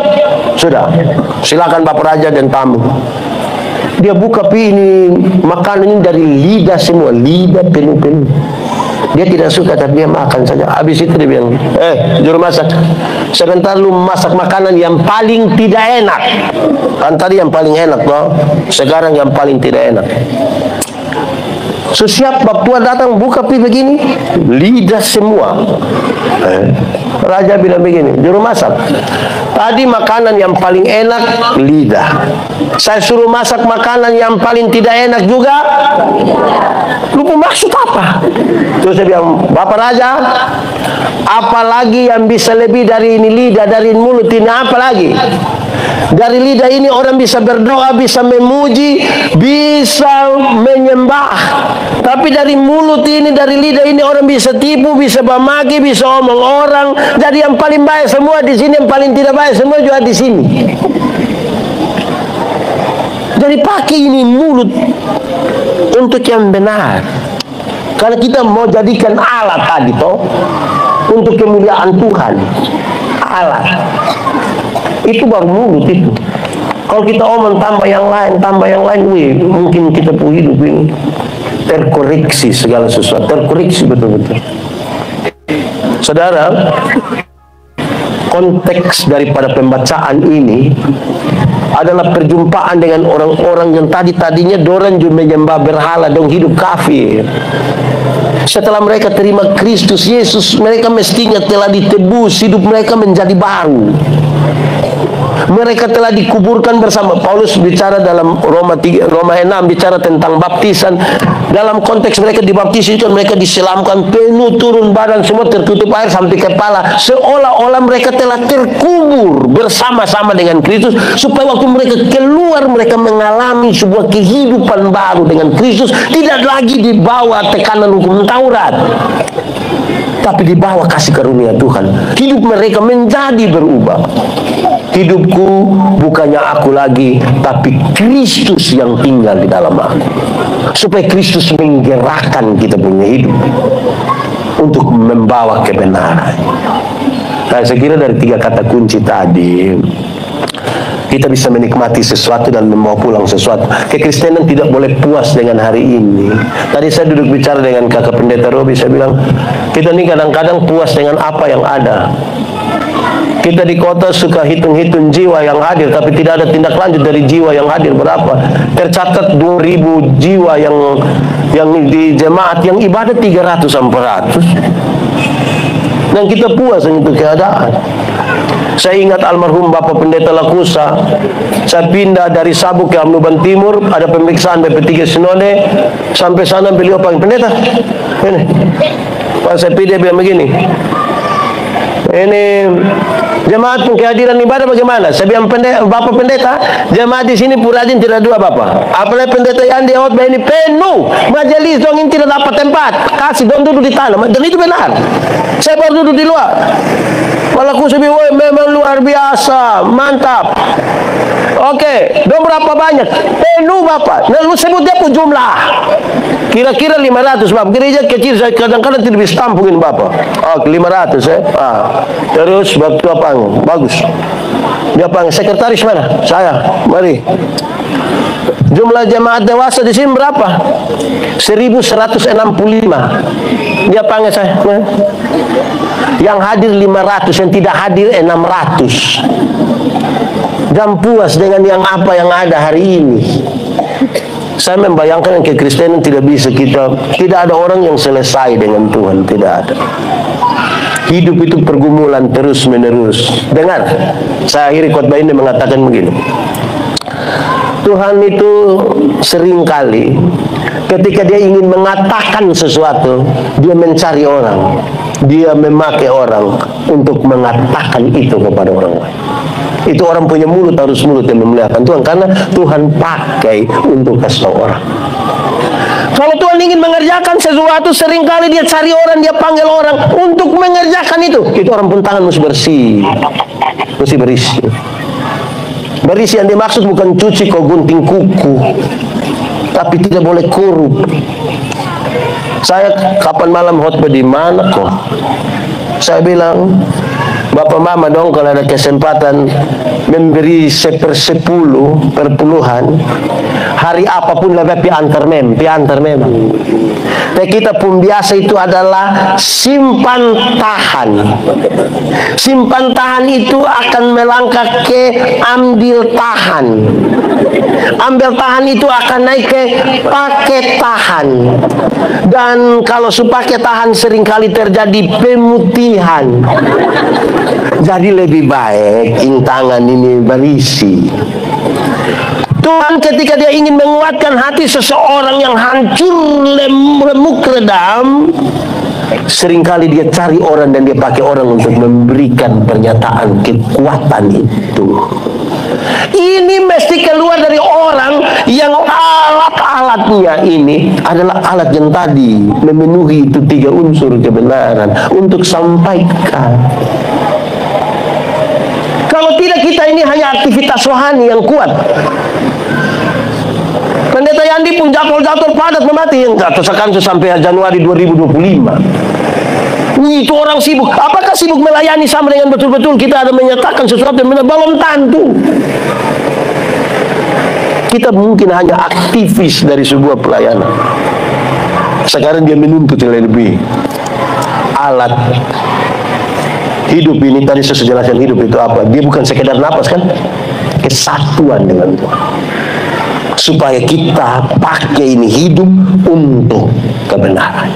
Sudah, silakan Bapak Raja dan tamu. Dia buka ini makanan ini dari lidah semua, lidah penuh-penuh. Dia tidak suka tapi dia makan saja. Habis itu dia bilang, juru masak, sebentar lu masak makanan yang paling tidak enak. Kan tadi yang paling enak toh, sekarang yang paling tidak enak. So siap bab tua datang buka pi begini, lidah semua. Raja bilang begini, juru masak, tadi makanan yang paling enak lidah. Saya suruh masak makanan yang paling tidak enak juga. Lupa maksud apa? Terus saya bilang, Bapak Raja, apalagi yang bisa lebih dari ini lidah, dari mulut ini, apa lagi? Dari lidah ini orang bisa berdoa, bisa memuji, bisa menyembah. Tapi dari mulut ini, dari lidah ini orang bisa tipu, bisa memaki, bisa omong orang. Jadi yang paling baik semua di sini, yang paling tidak baik semua juga di sini. Jadi pakai ini mulut untuk yang benar. Karena kita mau jadikan alat tadi toh untuk kemuliaan Tuhan. Alat. Itu baru mulut itu. Kalau kita omong tambah yang lain, mungkin kita punya hidup ini terkoreksi segala sesuatu, terkoreksi betul-betul. Saudara, konteks daripada pembacaan ini adalah perjumpaan dengan orang-orang yang tadinya dorang juga menyembah berhala, dong hidup kafir. Setelah mereka terima Kristus Yesus, mereka mestinya telah ditebus, hidup mereka menjadi baru. Mereka telah dikuburkan bersama. Paulus bicara dalam Roma 6 bicara tentang baptisan. Dalam konteks mereka dibaptis itu mereka diselamkan penuh turun badan semua tertutup air sampai kepala, seolah-olah mereka telah terkubur bersama-sama dengan Kristus, supaya waktu mereka keluar mereka mengalami sebuah kehidupan baru dengan Kristus, tidak lagi di bawah tekanan hukum Taurat, tapi di bawah kasih karunia Tuhan. Hidup mereka menjadi berubah. Hidupku bukannya aku lagi, tapi Kristus yang tinggal di dalam aku. Supaya Kristus menggerakkan kita punya hidup untuk membawa kebenaran. Nah, saya kira dari 3 kata kunci tadi kita bisa menikmati sesuatu dan membawa pulang sesuatu. Kekristenan tidak boleh puas dengan hari ini. Tadi saya duduk bicara dengan kakak pendeta Robi, saya bilang kita ini kadang-kadang puas dengan apa yang ada. Kita di kota suka hitung-hitung jiwa yang hadir, tapi tidak ada tindak lanjut dari jiwa yang hadir berapa. Tercatat 2000 jiwa yang di jemaat yang ibadah 300-400. Dan kita puas dengan itu keadaan. Saya ingat almarhum Bapak Pendeta Lakusa. Saya pindah dari Sabu ke Amnuban Timur, ada pemeriksaan BP3 Sinode. Sampai sana beliau panggil, pendeta, ini. Pas saya pindah bilang begini, ini jemaat pun kehadiran ibadah bagaimana? Saya bilang Bapak Pendeta, jemaat di sini Puradin tidak dua Bapak. Apalagi pendeta yang di Outback ini penuh majelis, dong ini tidak dapat tempat. Kasih dong duduk di tanah. Dan itu benar. Saya baru duduk di luar. Malah aku sebi, woi memang luar biasa, mantap. Oke, dong berapa banyak? Penuh Bapak. Nah lu sebut dia pun jumlah. Kira-kira 500 Bapak. Gereja kecil saya kadang-kadang tidak bisa tampungi Bapak. Oh 500 ya. Terus waktu apa? Bagus. Dia panggil sekretaris mana? Saya. Mari. Jumlah jemaat dewasa di sini berapa? 1165. Dia panggil saya. Yang hadir 500, yang tidak hadir 600. Dan puas dengan yang apa yang ada hari ini. Saya membayangkan yang kekristenan tidak bisa tidak ada orang yang selesai dengan Tuhan, tidak ada. Hidup itu pergumulan terus menerus. Dengar, saya akhiri khotbah ini mengatakan begini. Tuhan itu seringkali ketika dia ingin mengatakan sesuatu, dia mencari orang, dia memakai orang untuk mengatakan itu kepada orang lain. Itu orang punya mulut, harus mulut yang memuliakan Tuhan, karena Tuhan pakai untuk kasih tahu orang. Kalau Tuhan ingin mengerjakan sesuatu, seringkali dia cari orang, dia panggil orang untuk mengerjakan itu. Itu orang pun tangan mesti bersih, mesti berisi. Berisi yang dimaksud bukan cuci kau gunting kuku, tapi tidak boleh korup. Saya kapan malam khotbah di mana kok? Saya bilang, Bapak Mama dong kalau ada kesempatan memberi 1/10 perpuluhan, hari apapun lebih piantar memang. Tapi kita pun biasa itu adalah simpan tahan. Simpan tahan itu akan melangkah ke ambil tahan. Ambil tahan itu akan naik ke pakai tahan. Dan kalau pakai tahan seringkali terjadi pemutihan. Jadi lebih baik intangan ini berisi. Tuhan ketika dia ingin menguatkan hati seseorang yang hancur, remuk, redam, seringkali dia cari orang dan dia pakai orang untuk memberikan pernyataan kekuatan itu. Ini mesti keluar dari orang yang alat-alatnya ini adalah alat yang tadi memenuhi itu 3 unsur kebenaran untuk sampaikan. Kalau tidak, kita ini hanya aktivitas rohani yang kuat. Pendeta Yandi pun jadwal padat memati yang tersekan sampai Januari 2025. Itu orang sibuk. Apakah sibuk melayani sama dengan betul-betul kita ada menyatakan sesuatu yang benar? Belum tentu. Kita mungkin hanya aktivis dari sebuah pelayanan. Sekarang dia menuntut lebih alat hidup ini. Tadi saya jelaskan hidup itu apa. Dia bukan sekedar napas kan, kesatuan dengan Tuhan. Supaya kita pakai ini hidup untuk kebenaran.